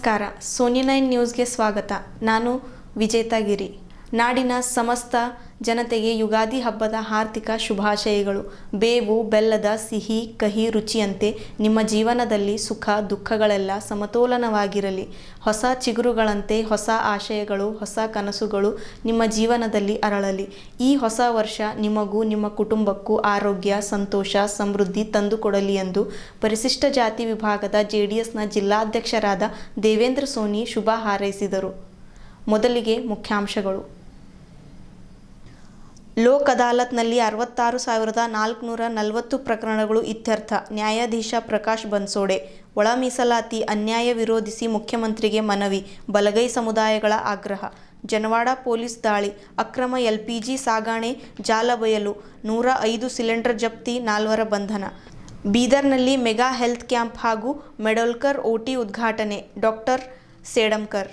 ನಮಸ್ಕಾರ. ಸೋನಿ 9 ನ್ಯೂಸ್ಗೆ ಸ್ವಾಗತ. ನಾನು ವಿಜೇತಾಗಿರಿ. ನಾಡಿನ ಸಮಸ್ತ ಜನತೆಗೆ ಯುಗಾದಿ ಹಬ್ಬದ ಹಾರ್ದಿಕ ಶುಭಾಶಯಗಳು. ಬೇವು ಬೆಲ್ಲದ ಸಿಹಿ ಕಹಿ ರುಚಿಯಂತೆ ನಿಮ್ಮ ಜೀವನದಲ್ಲಿ ಸುಖ ದುಃಖಗಳೆಲ್ಲ ಸಮತೋಲನವಾಗಿರಲಿ. ಹೊಸ ಚಿಗುರುಗಳಂತೆ ಹೊಸ ಆಶಯಗಳು ಹೊಸ ಕನಸುಗಳು ನಿಮ್ಮ ಜೀವನದಲ್ಲಿ ಅರಳಲಿ. ಈ ಹೊಸ ವರ್ಷ ನಿಮಗೂ ನಿಮ್ಮ ಕುಟುಂಬಕ್ಕೂ ಆರೋಗ್ಯ ಸಂತೋಷ ಸಮೃದ್ಧಿ ತಂದುಕೊಡಲಿ ಎಂದು ಪರಿಶಿಷ್ಟ ಜಾತಿ ವಿಭಾಗದ ಜೆಡಿಎಸ್ನ ಜಿಲ್ಲಾಧ್ಯಕ್ಷರಾದ ದೇವೇಂದ್ರ ಸೋನಿ ಶುಭ ಹಾರೈಸಿದರು. ಮೊದಲಿಗೆ ಮುಖ್ಯಾಂಶಗಳು. ಲೋಕ್ ಅದಾಲತ್ನಲ್ಲಿ 66,440 ಪ್ರಕರಣಗಳು ಇತ್ಯರ್ಥ. ನ್ಯಾಯಾಧೀಶ ಪ್ರಕಾಶ್ ಬನ್ಸೋಡೆ. ಒಳ ಮೀಸಲಾತಿ ಅನ್ಯಾಯ ವಿರೋಧಿಸಿ ಮುಖ್ಯಮಂತ್ರಿಗೆ ಮನವಿ. ಬಲಗೈ ಸಮುದಾಯಗಳ ಆಗ್ರಹ. ಜನವಾಡ ಪೊಲೀಸ್ ದಾಳಿ. ಅಕ್ರಮ ಎಲ್ಪಿಜಿ ಸಾಗಣೆ ಜಾಲ ಬಯಲು. 105 ಸಿಲಿಂಡರ್ ಜಪ್ತಿ, 4 ಬಂಧನ. ಬೀದರ್ನಲ್ಲಿ ಮೆಗಾ ಹೆಲ್ತ್ ಕ್ಯಾಂಪ್ ಹಾಗೂ ಮೆಡೋಲ್ಕರ್ ಓಟಿ ಉದ್ಘಾಟನೆ. ಡಾಕ್ಟರ್ ಸೇಡಂಕರ್.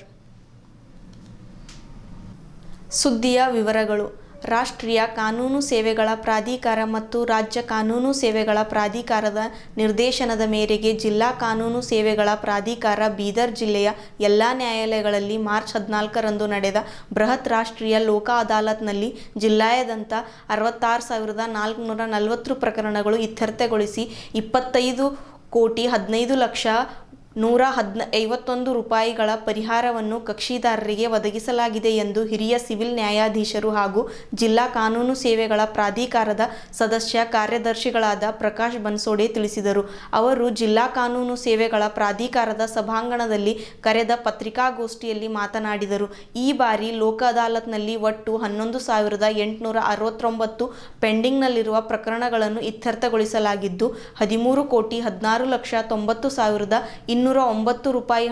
ಸುದ್ದಿಯ ವಿವರಗಳು. ರಾಷ್ಟ್ರೀಯ ಕಾನೂನು ಸೇವೆಗಳ ಪ್ರಾಧಿಕಾರ ಮತ್ತು ರಾಜ್ಯ ಕಾನೂನು ಸೇವೆಗಳ ಪ್ರಾಧಿಕಾರದ ನಿರ್ದೇಶನದ ಮೇರೆಗೆ ಜಿಲ್ಲಾ ಕಾನೂನು ಸೇವೆಗಳ ಪ್ರಾಧಿಕಾರ ಬೀದರ್ ಜಿಲ್ಲೆಯ ಎಲ್ಲ ನ್ಯಾಯಾಲಯಗಳಲ್ಲಿ ಮಾರ್ಚ್ 14ರಂದು ನಡೆದ ಬೃಹತ್ ರಾಷ್ಟ್ರೀಯ ಲೋಕ ಅದಾಲತ್ನಲ್ಲಿ ಜಿಲ್ಲಾದ್ಯಂತ 66,440 ಪ್ರಕರಣಗಳು ಇತ್ಯರ್ಥಗೊಳಿಸಿ 25,15,151 ರೂಪಾಯಿಗಳ ಪರಿಹಾರವನ್ನು ಕಕ್ಷಿದಾರರಿಗೆ ಒದಗಿಸಲಾಗಿದೆ ಎಂದು ಹಿರಿಯ ಸಿವಿಲ್ ನ್ಯಾಯಾಧೀಶರು ಹಾಗೂ ಜಿಲ್ಲಾ ಕಾನೂನು ಸೇವೆಗಳ ಪ್ರಾಧಿಕಾರದ ಸದಸ್ಯ ಕಾರ್ಯದರ್ಶಿಗಳಾದ ಪ್ರಕಾಶ್ ಬನ್ಸೋಡೆ ತಿಳಿಸಿದರು. ಅವರು ಜಿಲ್ಲಾ ಕಾನೂನು ಸೇವೆಗಳ ಪ್ರಾಧಿಕಾರದ ಸಭಾಂಗಣದಲ್ಲಿ ಕರೆದ ಪತ್ರಿಕಾಗೋಷ್ಠಿಯಲ್ಲಿ ಮಾತನಾಡಿದರು. ಈ ಬಾರಿ ಲೋಕ ಅದಾಲತ್ನಲ್ಲಿ ಒಟ್ಟು 11,869 ಪೆಂಡಿಂಗ್ನಲ್ಲಿರುವ ಪ್ರಕರಣಗಳನ್ನು ಇತ್ಯರ್ಥಗೊಳಿಸಲಾಗಿದ್ದು 13,16,90,209 ರೂಪಾಯಿ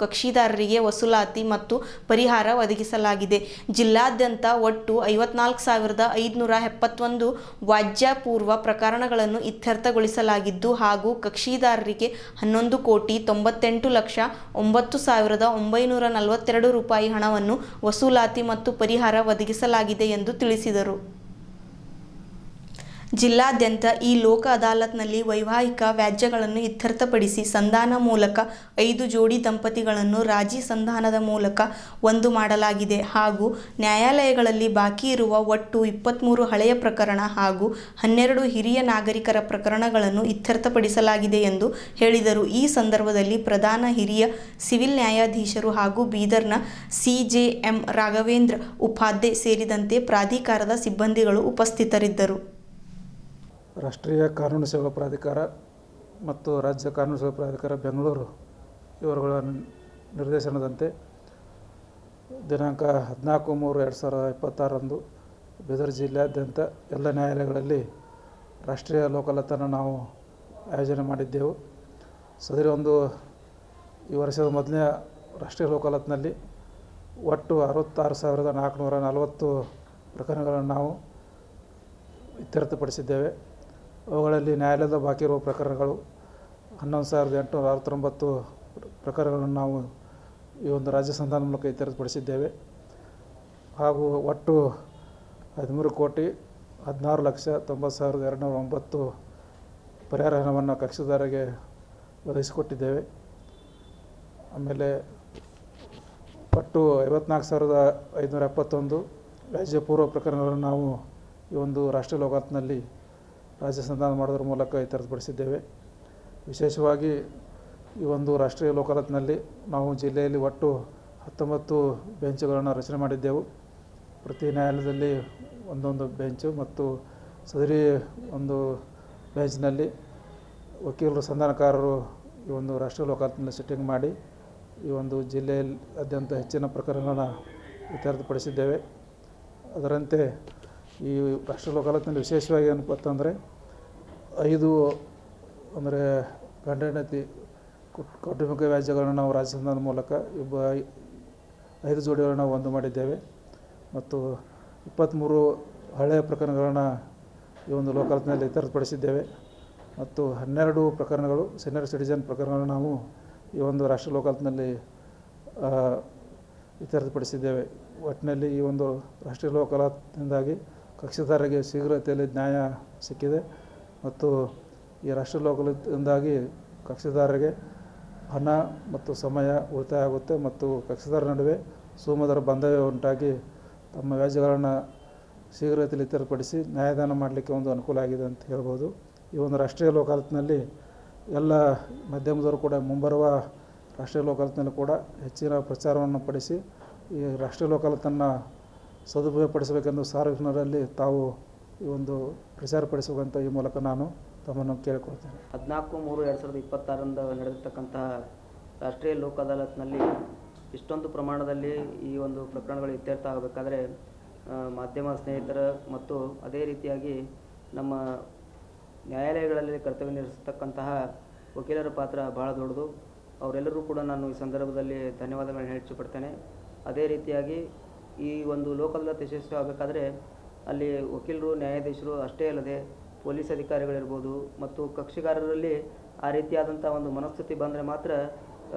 ಕಕ್ಷಿದಾರರಿಗೆ ವಸೂಲಾತಿ ಮತ್ತು ಪರಿಹಾರ ಒದಗಿಸಲಾಗಿದೆ. ಜಿಲ್ಲಾದ್ಯಂತ ಒಟ್ಟು 54,571 ವ್ಯಾಜ್ಯಪೂರ್ವ ಪ್ರಕರಣಗಳನ್ನು ಇತ್ಯರ್ಥಗೊಳಿಸಲಾಗಿದ್ದು ಹಾಗೂ ಕಕ್ಷಿದಾರರಿಗೆ 11,98,09,942 ರೂಪಾಯಿ ವಸೂಲಾತಿ ಮತ್ತು ಪರಿಹಾರ ಒದಗಿಸಲಾಗಿದೆ ಎಂದು ತಿಳಿಸಿದರು. ಜಿಲ್ಲಾದ್ಯಂತ ಈ ಲೋಕ ಅದಾಲತ್ನಲ್ಲಿ ವೈವಾಹಿಕ ವ್ಯಾಜ್ಯಗಳನ್ನು ಇತ್ಯರ್ಥಪಡಿಸಿ ಸಂಧಾನ ಮೂಲಕ 5 ಜೋಡಿ ದಂಪತಿಗಳನ್ನು ರಾಜಿ ಸಂಧಾನದ ಮೂಲಕ ಒಂದು ಮಾಡಲಾಗಿದೆ ಹಾಗೂ ನ್ಯಾಯಾಲಯಗಳಲ್ಲಿ ಬಾಕಿ ಇರುವ ಒಟ್ಟು 23 ಹಳೆಯ ಪ್ರಕರಣ ಹಾಗೂ 12 ಹಿರಿಯ ನಾಗರಿಕರ ಪ್ರಕರಣಗಳನ್ನು ಇತ್ಯರ್ಥಪಡಿಸಲಾಗಿದೆ ಎಂದು ಹೇಳಿದರು. ಈ ಸಂದರ್ಭದಲ್ಲಿ ಪ್ರಧಾನ ಹಿರಿಯ ಸಿವಿಲ್ ನ್ಯಾಯಾಧೀಶರು ಹಾಗೂ ಬೀದರ್ನ ಸಿಜೆಎಂ ರಾಘವೇಂದ್ರ ಉಪಾಧ್ಯಾಯ ಸೇರಿದಂತೆ ಪ್ರಾಧಿಕಾರದ ಸಿಬ್ಬಂದಿಗಳು ಉಪಸ್ಥಿತರಿದ್ದರು. ರಾಷ್ಟ್ರೀಯ ಕಾನೂನು ಸೇವಾ ಪ್ರಾಧಿಕಾರ ಮತ್ತು ರಾಜ್ಯ ಕಾನೂನು ಸೇವಾ ಪ್ರಾಧಿಕಾರ ಬೆಂಗಳೂರು ಇವರುಗಳ ನಿರ್ದೇಶನದಂತೆ ದಿನಾಂಕ 14/3/2026ರಂದು ಬೀದರ್ ಜಿಲ್ಲೆಯಾದ್ಯಂತ ಎಲ್ಲ ನ್ಯಾಯಾಲಯಗಳಲ್ಲಿ ರಾಷ್ಟ್ರೀಯ ಲೋಕಾದಾಲತನ್ನು ನಾವು ಆಯೋಜನೆ ಮಾಡಿದ್ದೆವು. ಸದರಿ ಈ ವರ್ಷದ ಮೊದಲನೇ ರಾಷ್ಟ್ರೀಯ ಲೋಕಾದಾಲತ್ನಲ್ಲಿ ಒಟ್ಟು 66,440 ಪ್ರಕರಣಗಳನ್ನು ನಾವು ಇತ್ಯರ್ಥಪಡಿಸಿದ್ದೇವೆ. ಅವುಗಳಲ್ಲಿ ನ್ಯಾಯಾಲಯದ ಬಾಕಿ ಇರುವ ಪ್ರಕರಣಗಳು 11,869 ಪ್ರಕರಣಗಳನ್ನು ನಾವು ಈ ಒಂದು ರಾಜ್ಯ ಸಂಧಾನ ಮೂಲಕ ಇತ್ಯರ್ಥಪಡಿಸಿದ್ದೇವೆ ಹಾಗೂ ಒಟ್ಟು 13,16,90,209 ಪರಿಹಾರ ಹಣವನ್ನು ಕಕ್ಷಿದಾರರಿಗೆ ಒದಗಿಸಿಕೊಟ್ಟಿದ್ದೇವೆ. ಆಮೇಲೆ ಒಟ್ಟು 54,571 ವ್ಯಾಜ್ಯಪೂರ್ವ ಪ್ರಕರಣಗಳನ್ನು ನಾವು ಈ ಒಂದು ರಾಷ್ಟ್ರೀಯ ಲೋಕಾದಾಲತ್ನಲ್ಲಿ ರಾಜ್ಯ ಸಂಧಾನ ಮಾಡೋದ್ರ ಮೂಲಕ ಇತ್ಯರ್ಥಪಡಿಸಿದ್ದೇವೆ. ವಿಶೇಷವಾಗಿ ಈ ಒಂದು ರಾಷ್ಟ್ರೀಯ ಲೋಕಾದಾಲತ್ನಲ್ಲಿ ನಾವು ಜಿಲ್ಲೆಯಲ್ಲಿ ಒಟ್ಟು 19 ಬೆಂಚುಗಳನ್ನು ರಚನೆ ಮಾಡಿದ್ದೆವು. ಪ್ರತಿ ನ್ಯಾಯಾಲಯದಲ್ಲಿ ಒಂದೊಂದು ಬೆಂಚು ಮತ್ತು ಸದರಿ ಒಂದು ಬೆಂಚ್ನಲ್ಲಿ ವಕೀಲರು ಸಂಧಾನಕಾರರು ಈ ಒಂದು ರಾಷ್ಟ್ರೀಯ ಲೋಕಾದಾಲತ್ನಲ್ಲಿ ಸಿಟ್ಟಿಂಗ್ ಮಾಡಿ ಈ ಒಂದು ಜಿಲ್ಲೆಯಾದ್ಯಂತ ಹೆಚ್ಚಿನ ಪ್ರಕರಣಗಳನ್ನು ಇತ್ಯರ್ಥಪಡಿಸಿದ್ದೇವೆ. ಅದರಂತೆ ಈ ರಾಷ್ಟ್ರೀಯ ಲೋಕಾದಾಲತ್ನಲ್ಲಿ ವಿಶೇಷವಾಗಿ ಏನಪ್ಪ ಅಂತಂದರೆ 5 ಅಂದರೆ ಗಂಡ ಹೆಂಡತಿ ಕೌಟುಂಬಿಕ ವ್ಯಾಜ್ಯಗಳನ್ನು ನಾವು ರಾಜ್ಯ ಸಂಧಾನದ ಮೂಲಕ 5 ಜೋಡಿಗಳನ್ನು ನಾವು ಒಂದು ಮಾಡಿದ್ದೇವೆ ಮತ್ತು 23 ಹಳೆಯ ಪ್ರಕರಣಗಳನ್ನು ಈ ಒಂದು ಲೋಕಾದಾಲತ್ನಲ್ಲಿ ಇತ್ಯರ್ಥಪಡಿಸಿದ್ದೇವೆ ಮತ್ತು 12 ಪ್ರಕರಣಗಳು ಸೀನಿಯರ್ ಸಿಟಿಜನ್ ಪ್ರಕರಣಗಳನ್ನು ನಾವು ಈ ಒಂದು ರಾಷ್ಟ್ರೀಯ ಲೋಕಾದಾಲತ್ನಲ್ಲಿ ಇತ್ಯರ್ಥಪಡಿಸಿದ್ದೇವೆ. ಒಟ್ಟಿನಲ್ಲಿ ಈ ಒಂದು ರಾಷ್ಟ್ರೀಯ ಲೋಕಾದಾಲತ್ನಿಂದಾಗಿ ಕಕ್ಷಿದಾರರಿಗೆ ಶೀಘ್ರತೆಯಲ್ಲಿ ನ್ಯಾಯ ಸಿಕ್ಕಿದೆ ಮತ್ತು ಈ ರಾಷ್ಟ್ರೀಯ ಲೋಕಾದಾಲತ್ನಿಂದಾಗಿ ಕಕ್ಷಿದಾರರಿಗೆ ಹಣ ಮತ್ತು ಸಮಯ ಉಳಿತಾಯ ಆಗುತ್ತೆ ಮತ್ತು ಕಕ್ಷಿದಾರರ ನಡುವೆ ಸುಮಧುರ ಬಾಂಧವ್ಯ ಉಂಟಾಗಿ ತಮ್ಮ ವ್ಯಾಜ್ಯಗಳನ್ನು ಶೀಘ್ರದಲ್ಲಿ ಇತ್ಯರ್ಥಪಡಿಸಿ ನ್ಯಾಯದಾನ ಮಾಡಲಿಕ್ಕೆ ಒಂದು ಅನುಕೂಲ ಆಗಿದೆ ಅಂತ ಹೇಳ್ಬೋದು. ಈ ಒಂದು ರಾಷ್ಟ್ರೀಯ ಲೋಕ ಅದಾಲತ್ನಲ್ಲಿ ಎಲ್ಲ ಮಾಧ್ಯಮದವರು ಕೂಡ ಮುಂಬರುವ ರಾಷ್ಟ್ರೀಯ ಲೋಕ ಅದಾಲತ್ನಲ್ಲಿ ಕೂಡ ಹೆಚ್ಚಿನ ಪ್ರಚಾರವನ್ನು ಪಡಿಸಿ ಈ ರಾಷ್ಟ್ರೀಯ ಲೋಕ ಅದಾಲತನ್ನು ಸದುಪಯೋಗಪಡಿಸಬೇಕೆಂದು ಸಾರ್ವಜನಿಕರಲ್ಲಿ ತಾವು ಈ ಒಂದು ಪ್ರಚಾರಪಡಿಸುವಂಥ ಈ ಮೂಲಕ ನಾನು ತಮ್ಮನ್ನು ಕೇಳಿಕೊಳ್ತೇನೆ. 14/3/2026 ನಡೆದಿರ್ತಕ್ಕಂತಹ ರಾಷ್ಟ್ರೀಯ ಲೋಕ ಅದಾಲತ್ನಲ್ಲಿ ಇಷ್ಟೊಂದು ಪ್ರಮಾಣದಲ್ಲಿ ಈ ಒಂದು ಪ್ರಕರಣಗಳು ಇತ್ಯರ್ಥ ಆಗಬೇಕಾದ್ರೆ ಮಾಧ್ಯಮ ಸ್ನೇಹಿತರ ಮತ್ತು ಅದೇ ರೀತಿಯಾಗಿ ನಮ್ಮ ನ್ಯಾಯಾಲಯಗಳಲ್ಲಿ ಕರ್ತವ್ಯ ನಿರ್ವಹಿಸತಕ್ಕಂತಹ ವಕೀಲರ ಪಾತ್ರ ಬಹಳ ದೊಡ್ಡದು. ಅವರೆಲ್ಲರೂ ಕೂಡ ನಾನು ಈ ಸಂದರ್ಭದಲ್ಲಿ ಧನ್ಯವಾದಗಳನ್ನು ಹೆಚ್ಚಿಪಡ್ತೇನೆ. ಅದೇ ರೀತಿಯಾಗಿ ಈ ಒಂದು ಲೋಕ ಅದಾಲತ್ ಯಶಸ್ವಿ ಆಗಬೇಕಾದ್ರೆ ಅಲ್ಲಿ ವಕೀಲರು, ನ್ಯಾಯಾಧೀಶರು ಅಷ್ಟೇ ಅಲ್ಲದೆ ಪೊಲೀಸ್ ಅಧಿಕಾರಿಗಳಿರ್ಬೋದು ಮತ್ತು ಕಕ್ಷಿಗಾರರಲ್ಲಿ ಆ ರೀತಿಯಾದಂಥ ಒಂದು ಮನಸ್ಥಿತಿ ಬಂದರೆ ಮಾತ್ರ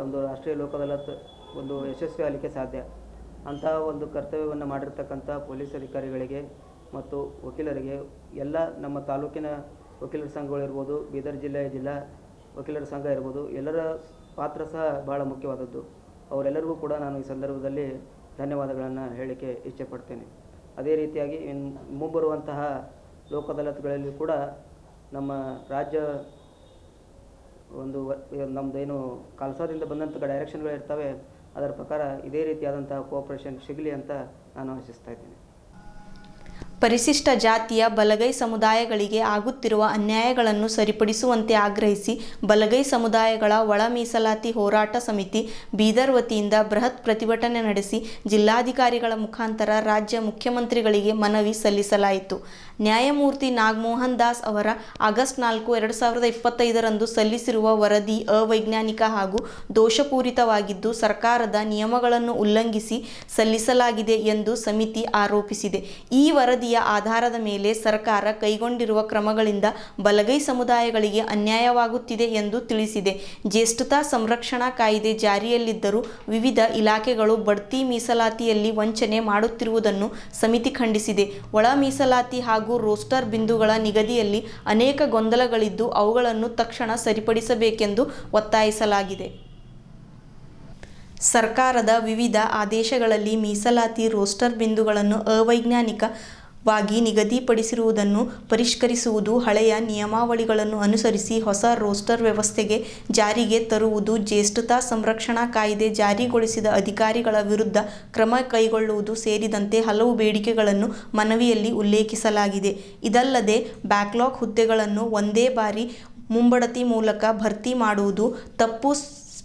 ಒಂದು ರಾಷ್ಟ್ರೀಯ ಲೋಕ ಅದಾಲತ್ ಒಂದು ಯಶಸ್ವಿ ಆಗಲಿಕ್ಕೆ ಸಾಧ್ಯ. ಅಂತಹ ಒಂದು ಕರ್ತವ್ಯವನ್ನು ಮಾಡಿರ್ತಕ್ಕಂಥ ಪೊಲೀಸ್ ಅಧಿಕಾರಿಗಳಿಗೆ ಮತ್ತು ವಕೀಲರಿಗೆ, ಎಲ್ಲ ನಮ್ಮ ತಾಲೂಕಿನ ವಕೀಲರ ಸಂಘಗಳಿರ್ಬೋದು, ಬೀದರ್ ಜಿಲ್ಲೆಯ ಜಿಲ್ಲಾ ವಕೀಲರ ಸಂಘ ಇರ್ಬೋದು, ಎಲ್ಲರ ಪಾತ್ರ ಸಹ ಭಾಳ ಮುಖ್ಯವಾದದ್ದು. ಅವರೆಲ್ಲರಿಗೂ ಕೂಡ ನಾನು ಈ ಸಂದರ್ಭದಲ್ಲಿ ಧನ್ಯವಾದಗಳನ್ನು ಹೇಳಲಿಕ್ಕೆ ಇಚ್ಛೆಪಡ್ತೇನೆ. ಅದೇ ರೀತಿಯಾಗಿ ಮುಂಬರುವಂತಹ ಲೋಕ ಅದಾಲತ್ಗಳಲ್ಲಿ ಕೂಡ ನಮ್ಮ ರಾಜ್ಯ ಒಂದು ನಮ್ಮದೇನು ಕಾಲ್ಸಾದಿಂದ ಬಂದಂಥ ಡೈರೆಕ್ಷನ್ಗಳಿರ್ತವೆ, ಅದರ ಪ್ರಕಾರ ಇದೇ ರೀತಿಯಾದಂತಹ ಕೋಆಪರೇಷನ್ ಸಿಗಲಿ ಅಂತ ನಾನು ಆಶಿಸ್ತಾ ಇದ್ದೀನಿ. ಪರಿಶಿಷ್ಟ ಜಾತಿಯ ಬಲಗೈ ಸಮುದಾಯಗಳಿಗೆ ಆಗುತ್ತಿರುವ ಅನ್ಯಾಯಗಳನ್ನು ಸರಿಪಡಿಸುವಂತೆ ಆಗ್ರಹಿಸಿ ಬಲಗೈ ಸಮುದಾಯಗಳ ಒಳ ಮೀಸಲಾತಿ ಹೋರಾಟ ಸಮಿತಿ ಬೀದರ್ ವತಿಯಿಂದ ಬೃಹತ್ ಪ್ರತಿಭಟನೆ ನಡೆಸಿ ಜಿಲ್ಲಾಧಿಕಾರಿಗಳ ಮುಖಾಂತರ ರಾಜ್ಯ ಮುಖ್ಯಮಂತ್ರಿಗಳಿಗೆ ಮನವಿ ಸಲ್ಲಿಸಲಾಯಿತು. ನ್ಯಾಯಮೂರ್ತಿ ನಾಗಮೋಹನ್ ದಾಸ್ ಅವರ ಆಗಸ್ಟ್ 4, 2025 ಸಲ್ಲಿಸಿರುವ ವರದಿ ಅವೈಜ್ಞಾನಿಕ ಹಾಗೂ ದೋಷಪೂರಿತವಾಗಿದ್ದು ಸರ್ಕಾರದ ನಿಯಮಗಳನ್ನು ಉಲ್ಲಂಘಿಸಿ ಸಲ್ಲಿಸಲಾಗಿದೆ ಎಂದು ಸಮಿತಿ ಆರೋಪಿಸಿದೆ. ಈ ವರದಿಯ ಆಧಾರದ ಮೇಲೆ ಸರ್ಕಾರ ಕೈಗೊಂಡಿರುವ ಕ್ರಮಗಳಿಂದ ಬಲಗೈ ಸಮುದಾಯಗಳಿಗೆ ಅನ್ಯಾಯವಾಗುತ್ತಿದೆ ಎಂದು ತಿಳಿಸಿದೆ. ಜ್ಯೇಷ್ಠತಾ ಸಂರಕ್ಷಣಾ ಕಾಯ್ದೆ ಜಾರಿಯಲ್ಲಿದ್ದರೂ ವಿವಿಧ ಇಲಾಖೆಗಳು ಬಡ್ತಿ ಮೀಸಲಾತಿಯಲ್ಲಿ ವಂಚನೆ ಮಾಡುತ್ತಿರುವುದನ್ನು ಸಮಿತಿ ಖಂಡಿಸಿದೆ. ಒಳ ಮೀಸಲಾತಿ ಹಾಗೂ ರೋಸ್ಟರ್ ಬಿಂದುಗಳ ನಿಗದಿಯಲ್ಲಿ ಅನೇಕ ಗೊಂದಲಗಳಿದ್ದು ಅವುಗಳನ್ನು ತಕ್ಷಣ ಸರಿಪಡಿಸಬೇಕೆಂದು ಒತ್ತಾಯಿಸಲಾಗಿದೆ. ಸರ್ಕಾರದ ವಿವಿಧ ಆದೇಶಗಳಲ್ಲಿ ಮೀಸಲಾತಿ ರೋಸ್ಟರ್ ಬಿಂದುಗಳನ್ನು ಅವೈಜ್ಞಾನಿಕವಾಗಿ ನಿಗದಿಪಡಿಸಿರುವುದನ್ನು ಪರಿಷ್ಕರಿಸುವುದು, ಹಳೆಯ ನಿಯಮಾವಳಿಗಳನ್ನು ಅನುಸರಿಸಿ ಹೊಸ ರೋಸ್ಟರ್ ವ್ಯವಸ್ಥೆಗೆ ಜಾರಿಗೆ ತರುವುದು, ಜ್ಯೇಷ್ಠತಾ ಸಂರಕ್ಷಣಾ ಕಾಯ್ದೆ ಜಾರಿಗೊಳಿಸಿದ ಅಧಿಕಾರಿಗಳ ವಿರುದ್ಧ ಕ್ರಮ ಕೈಗೊಳ್ಳುವುದು ಸೇರಿದಂತೆ ಹಲವು ಬೇಡಿಕೆಗಳನ್ನು ಮನವಿಯಲ್ಲಿ ಉಲ್ಲೇಖಿಸಲಾಗಿದೆ. ಇದಲ್ಲದೆ ಬ್ಯಾಕ್ಲಾಗ್ ಹುದ್ದೆಗಳನ್ನು ಒಂದೇ ಬಾರಿ ಮುಂಬಡ್ತಿ ಮೂಲಕ ಭರ್ತಿ ಮಾಡುವುದು, ತಪ್ಪು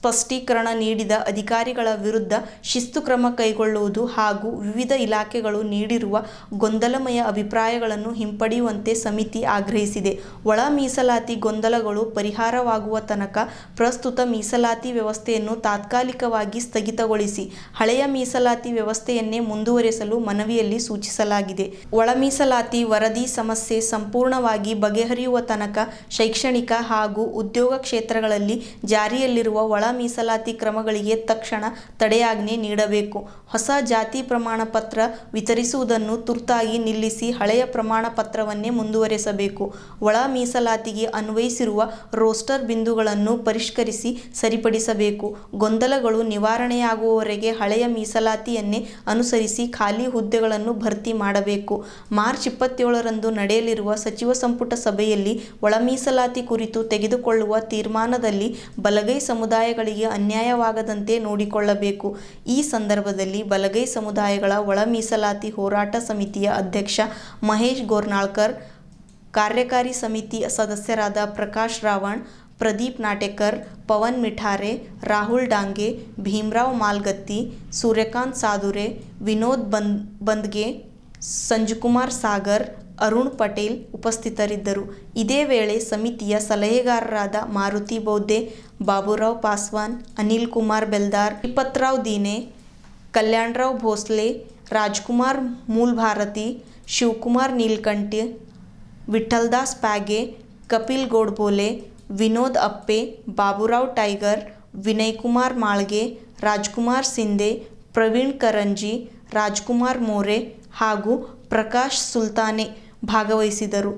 ಸ್ಪಷ್ಟೀಕರಣ ನೀಡಿದ ಅಧಿಕಾರಿಗಳ ವಿರುದ್ಧ ಶಿಸ್ತು ಕ್ರಮ ಕೈಗೊಳ್ಳುವುದು ಹಾಗೂ ವಿವಿಧ ಇಲಾಖೆಗಳು ನೀಡಿರುವ ಗೊಂದಲಮಯ ಅಭಿಪ್ರಾಯಗಳನ್ನು ಹಿಂಪಡೆಯುವಂತೆ ಸಮಿತಿ ಆಗ್ರಹಿಸಿದೆ. ಒಳ ಮೀಸಲಾತಿ ಗೊಂದಲಗಳು ಪರಿಹಾರವಾಗುವ ತನಕ ಪ್ರಸ್ತುತ ಮೀಸಲಾತಿ ವ್ಯವಸ್ಥೆಯನ್ನು ತಾತ್ಕಾಲಿಕವಾಗಿ ಸ್ಥಗಿತಗೊಳಿಸಿ ಹಳೆಯ ಮೀಸಲಾತಿ ವ್ಯವಸ್ಥೆಯನ್ನೇ ಮುಂದುವರೆಸಲು ಮನವಿಯಲ್ಲಿ ಸೂಚಿಸಲಾಗಿದೆ. ಒಳ ಮೀಸಲಾತಿ ವರದಿ ಸಮಸ್ಯೆ ಸಂಪೂರ್ಣವಾಗಿ ಬಗೆಹರಿಯುವ ತನಕ ಶೈಕ್ಷಣಿಕ ಹಾಗೂ ಉದ್ಯೋಗ ಕ್ಷೇತ್ರಗಳಲ್ಲಿ ಜಾರಿಯಲ್ಲಿರುವ ಒಳ ಮೀಸಲಾತಿ ಕ್ರಮಗಳಿಗೆ ತಕ್ಷಣ ತಡೆಯಾಜ್ಞೆ ನೀಡಬೇಕು. ಹೊಸ ಜಾತಿ ಪ್ರಮಾಣ ಪತ್ರ ವಿತರಿಸುವುದನ್ನು ತುರ್ತಾಗಿ ನಿಲ್ಲಿಸಿ ಹಳೆಯ ಪ್ರಮಾಣ ಪತ್ರವನ್ನೇ ಮುಂದುವರೆಸಬೇಕು. ಒಳ ಮೀಸಲಾತಿಗೆ ಅನ್ವಯಿಸಿರುವ ರೋಸ್ಟರ್ ಬಿಂದುಗಳನ್ನು ಪರಿಷ್ಕರಿಸಿ ಸರಿಪಡಿಸಬೇಕು. ಗೊಂದಲಗಳು ನಿವಾರಣೆಯಾಗುವವರೆಗೆ ಹಳೆಯ ಮೀಸಲಾತಿಯನ್ನೇ ಅನುಸರಿಸಿ ಖಾಲಿ ಹುದ್ದೆಗಳನ್ನು ಭರ್ತಿ ಮಾಡಬೇಕು. ಮಾರ್ಚ್ 27 ನಡೆಯಲಿರುವ ಸಚಿವ ಸಂಪುಟ ಸಭೆಯಲ್ಲಿ ಒಳ ಮೀಸಲಾತಿ ಕುರಿತು ತೆಗೆದುಕೊಳ್ಳುವ ತೀರ್ಮಾನದಲ್ಲಿ ಬಲಗೈ ಸಮುದಾಯಗಳಿಗೆ ಅನ್ಯಾಯವಾಗದಂತೆ ನೋಡಿಕೊಳ್ಳಬೇಕು. ಈ ಸಂದರ್ಭದಲ್ಲಿ ಬಲಗೈ ಸಮುದಾಯಗಳ ಒಳ ಮೀಸಲಾತಿ ಹೋರಾಟ ಸಮಿತಿಯ ಅಧ್ಯಕ್ಷ ಮಹೇಶ್ ಗೋರ್ನಾಳ್ಕರ್, ಕಾರ್ಯಕಾರಿ ಸಮಿತಿ ಸದಸ್ಯರಾದ ಪ್ರಕಾಶ್ ರಾವಣ್, ಪ್ರದೀಪ್ ನಾಟೇಕರ್, ಪವನ್ ಮಿಠಾರೆ, ರಾಹುಲ್ ಡಾಂಗೆ, ಭೀಮರಾವ್ ಮಾಲ್ಗತ್ತಿ, ಸೂರ್ಯಕಾಂತ್ ಸಾದುರೆ, ವಿನೋದ್ ಬಂದ್ಗೆ, ಸಂಜುಕುಮಾರ್ ಸಾಗರ್, ಅರುಣ್ ಪಟೇಲ್ ಉಪಸ್ಥಿತರಿದ್ದರು. ಇದೇ ವೇಳೆ ಸಮಿತಿಯ ಸಲಹೆಗಾರರಾದ ಮಾರುತಿ ಬೌದ್ಧೆ, ಬಾಬುರಾವ್ ಪಾಸ್ವಾನ್, ಅನಿಲ್ ಕುಮಾರ್ ಬೆಲ್ದಾರ್, ವಿಪತ್ರಾವ್ ದೀನೆ, ಕಲ್ಯಾಣರಾವ್ ಭೋಸ್ಲೆ, ರಾಜ್ಕುಮಾರ್ ಮೂಲ್ಭಾರತಿ, ಶಿವಕುಮಾರ್ ನೀಲ್ಕಂಠಿ, ವಿಠ್ಠಲ್ದಾಸ್ ಪ್ಯಾಗೆ, ಕಪಿಲ್ ಗೋಡ್ಬೋಲೆ, ವಿನೋದ್ ಅಪ್ಪೆ, ಬಾಬುರಾವ್ ಟೈಗರ್, ವಿನಯಕುಮಾರ್ ಮಾಳ್ಗೆ, ರಾಜ್ಕುಮಾರ್ ಸಿಂಧೆ, ಪ್ರವೀಣ್ ಕರಂಜಿ, ರಾಜ್ಕುಮಾರ್ ಮೋರೆ ಹಾಗೂ ಪ್ರಕಾಶ್ ಸುಲ್ತಾನೆ ಭಾಗವಹಿಸಿದರು.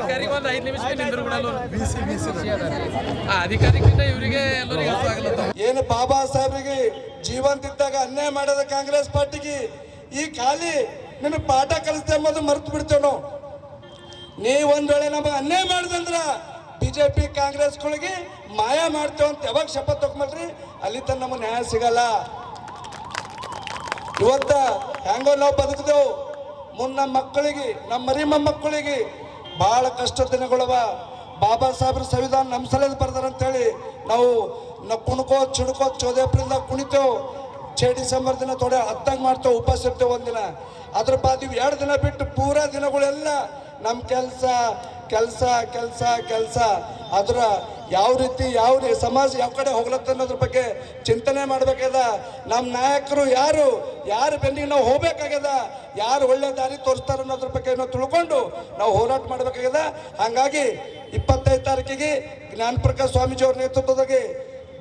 ಅಧಿಕಾರಿಗೆ ಒಂದು 5 ನಿಮಿಷ ನಿಂದ್ರು ಬಿಡಲ್ಲ ಅಧಿಕಾರಿಗಿಂತ ಇವರಿಗೆ ಎಲ್ಲರಿಗೆ ಅರ್ಥ ಆಗಲ್ಲ. ಏನು ಬಾಬಾ ಸಾಹೇಬ್ರಿಗೆ ಜೀವಂತ ಇದ್ದಾಗ ಅನ್ಯಾಯ ಮಾಡೋದ ಕಾಂಗ್ರೆಸ್ ಪಾರ್ಟಿಗೆ ಈ ಖಾಲಿ ನಿನ್ನ ಪಾಠ ಕಲಿಸ್ತೇ ಎಂಬುದು ಮರೆತು ಬಿಡ್ತೇವೆ ನಾವು. ನೀವು ಒಂದ್ ವೇಳೆ ನಮಗೆ ಅನ್ಯಾಯ ಮಾಡಿದಂದ್ರ ಬಿಜೆಪಿ ಕಾಂಗ್ರೆಸ್ಗಳಿಗೆ ಮಾಯ ಮಾಡ್ತೇವೆ ಅಂತ ಯಾವಾಗ ಶಪಥ ತಗೊಂಬಲ್ರಿ ಅಲ್ಲಿ ತನಕ ನಮಗೆ ನ್ಯಾಯ ಸಿಗಲ್ಲ. ಇವತ್ತ ಹೆಂಗೋ ನಾವು ಬದುಕಿದೆವು, ಮುನ್ನ ನಮ್ಮ ಮಕ್ಕಳಿಗೆ ನಮ್ಮ ಮರಿ ಮೊಮ್ಮಕ್ಕಳಿಗೆ ಬಹಳ ಕಷ್ಟ ದಿನಗಳವ. ಬಾಬಾ ಸಾಹೇಬ್ರ ಸಂವಿಧಾನ ನಮ್ಮ ಸಲದ ಬರ್ದಾರಂತೇಳಿ ನಾವು ಕುಣ್ಕೋ ಚಿಡ್ಕೋ 14 ಏಪ್ರಿಲ್ದಾಗ ಕುಣಿತೇವೆ. 6 ಡಿಸೆಂಬರ್ ದಿನ ತೊಡೆ ಹತ್ತಂಗೆ ಮಾಡ್ತೇವೆ, ಉಪವಾಸ ಇರ್ತೇವೆ ಒಂದಿನ. ಅದ್ರ ಬಾದ್ ಇವು 2 ದಿನ ಬಿಟ್ಟು ಪೂರಾ ದಿನಗಳೆಲ್ಲ ನಮ್ಮ ಕೆಲಸ ಕೆಲಸ ಕೆಲಸ ಕೆಲಸ. ಅದರ ಯಾವ ರೀತಿ ಸಮಾಜ ಯಾವ ಕಡೆ ಹೋಗ್ಲತ್ತ ಅನ್ನೋದ್ರ ಬಗ್ಗೆ ಚಿಂತನೆ ಮಾಡಬೇಕಾಗ್ಯದ. ನಮ್ಮ ನಾಯಕರು ಯಾರು ಬೆನ್ನಿಗೆ ನಾವು ಹೋಗ್ಬೇಕಾಗ್ಯದ, ಯಾರು ಒಳ್ಳೆ ದಾರಿ ತೋರಿಸ್ತಾರೆ ಅನ್ನೋದ್ರ ಬಗ್ಗೆ ನಾವು ತಿಳ್ಕೊಂಡು ನಾವು ಹೋರಾಟ ಮಾಡಬೇಕಾಗ್ಯದ. ಹಾಗಾಗಿ 25 ತಾರೀಕಿಗೆ ಜ್ಞಾನಪ್ರಕಾಶ್ ಸ್ವಾಮೀಜಿಯವ್ರ ನೇತೃತ್ವದಾಗೆ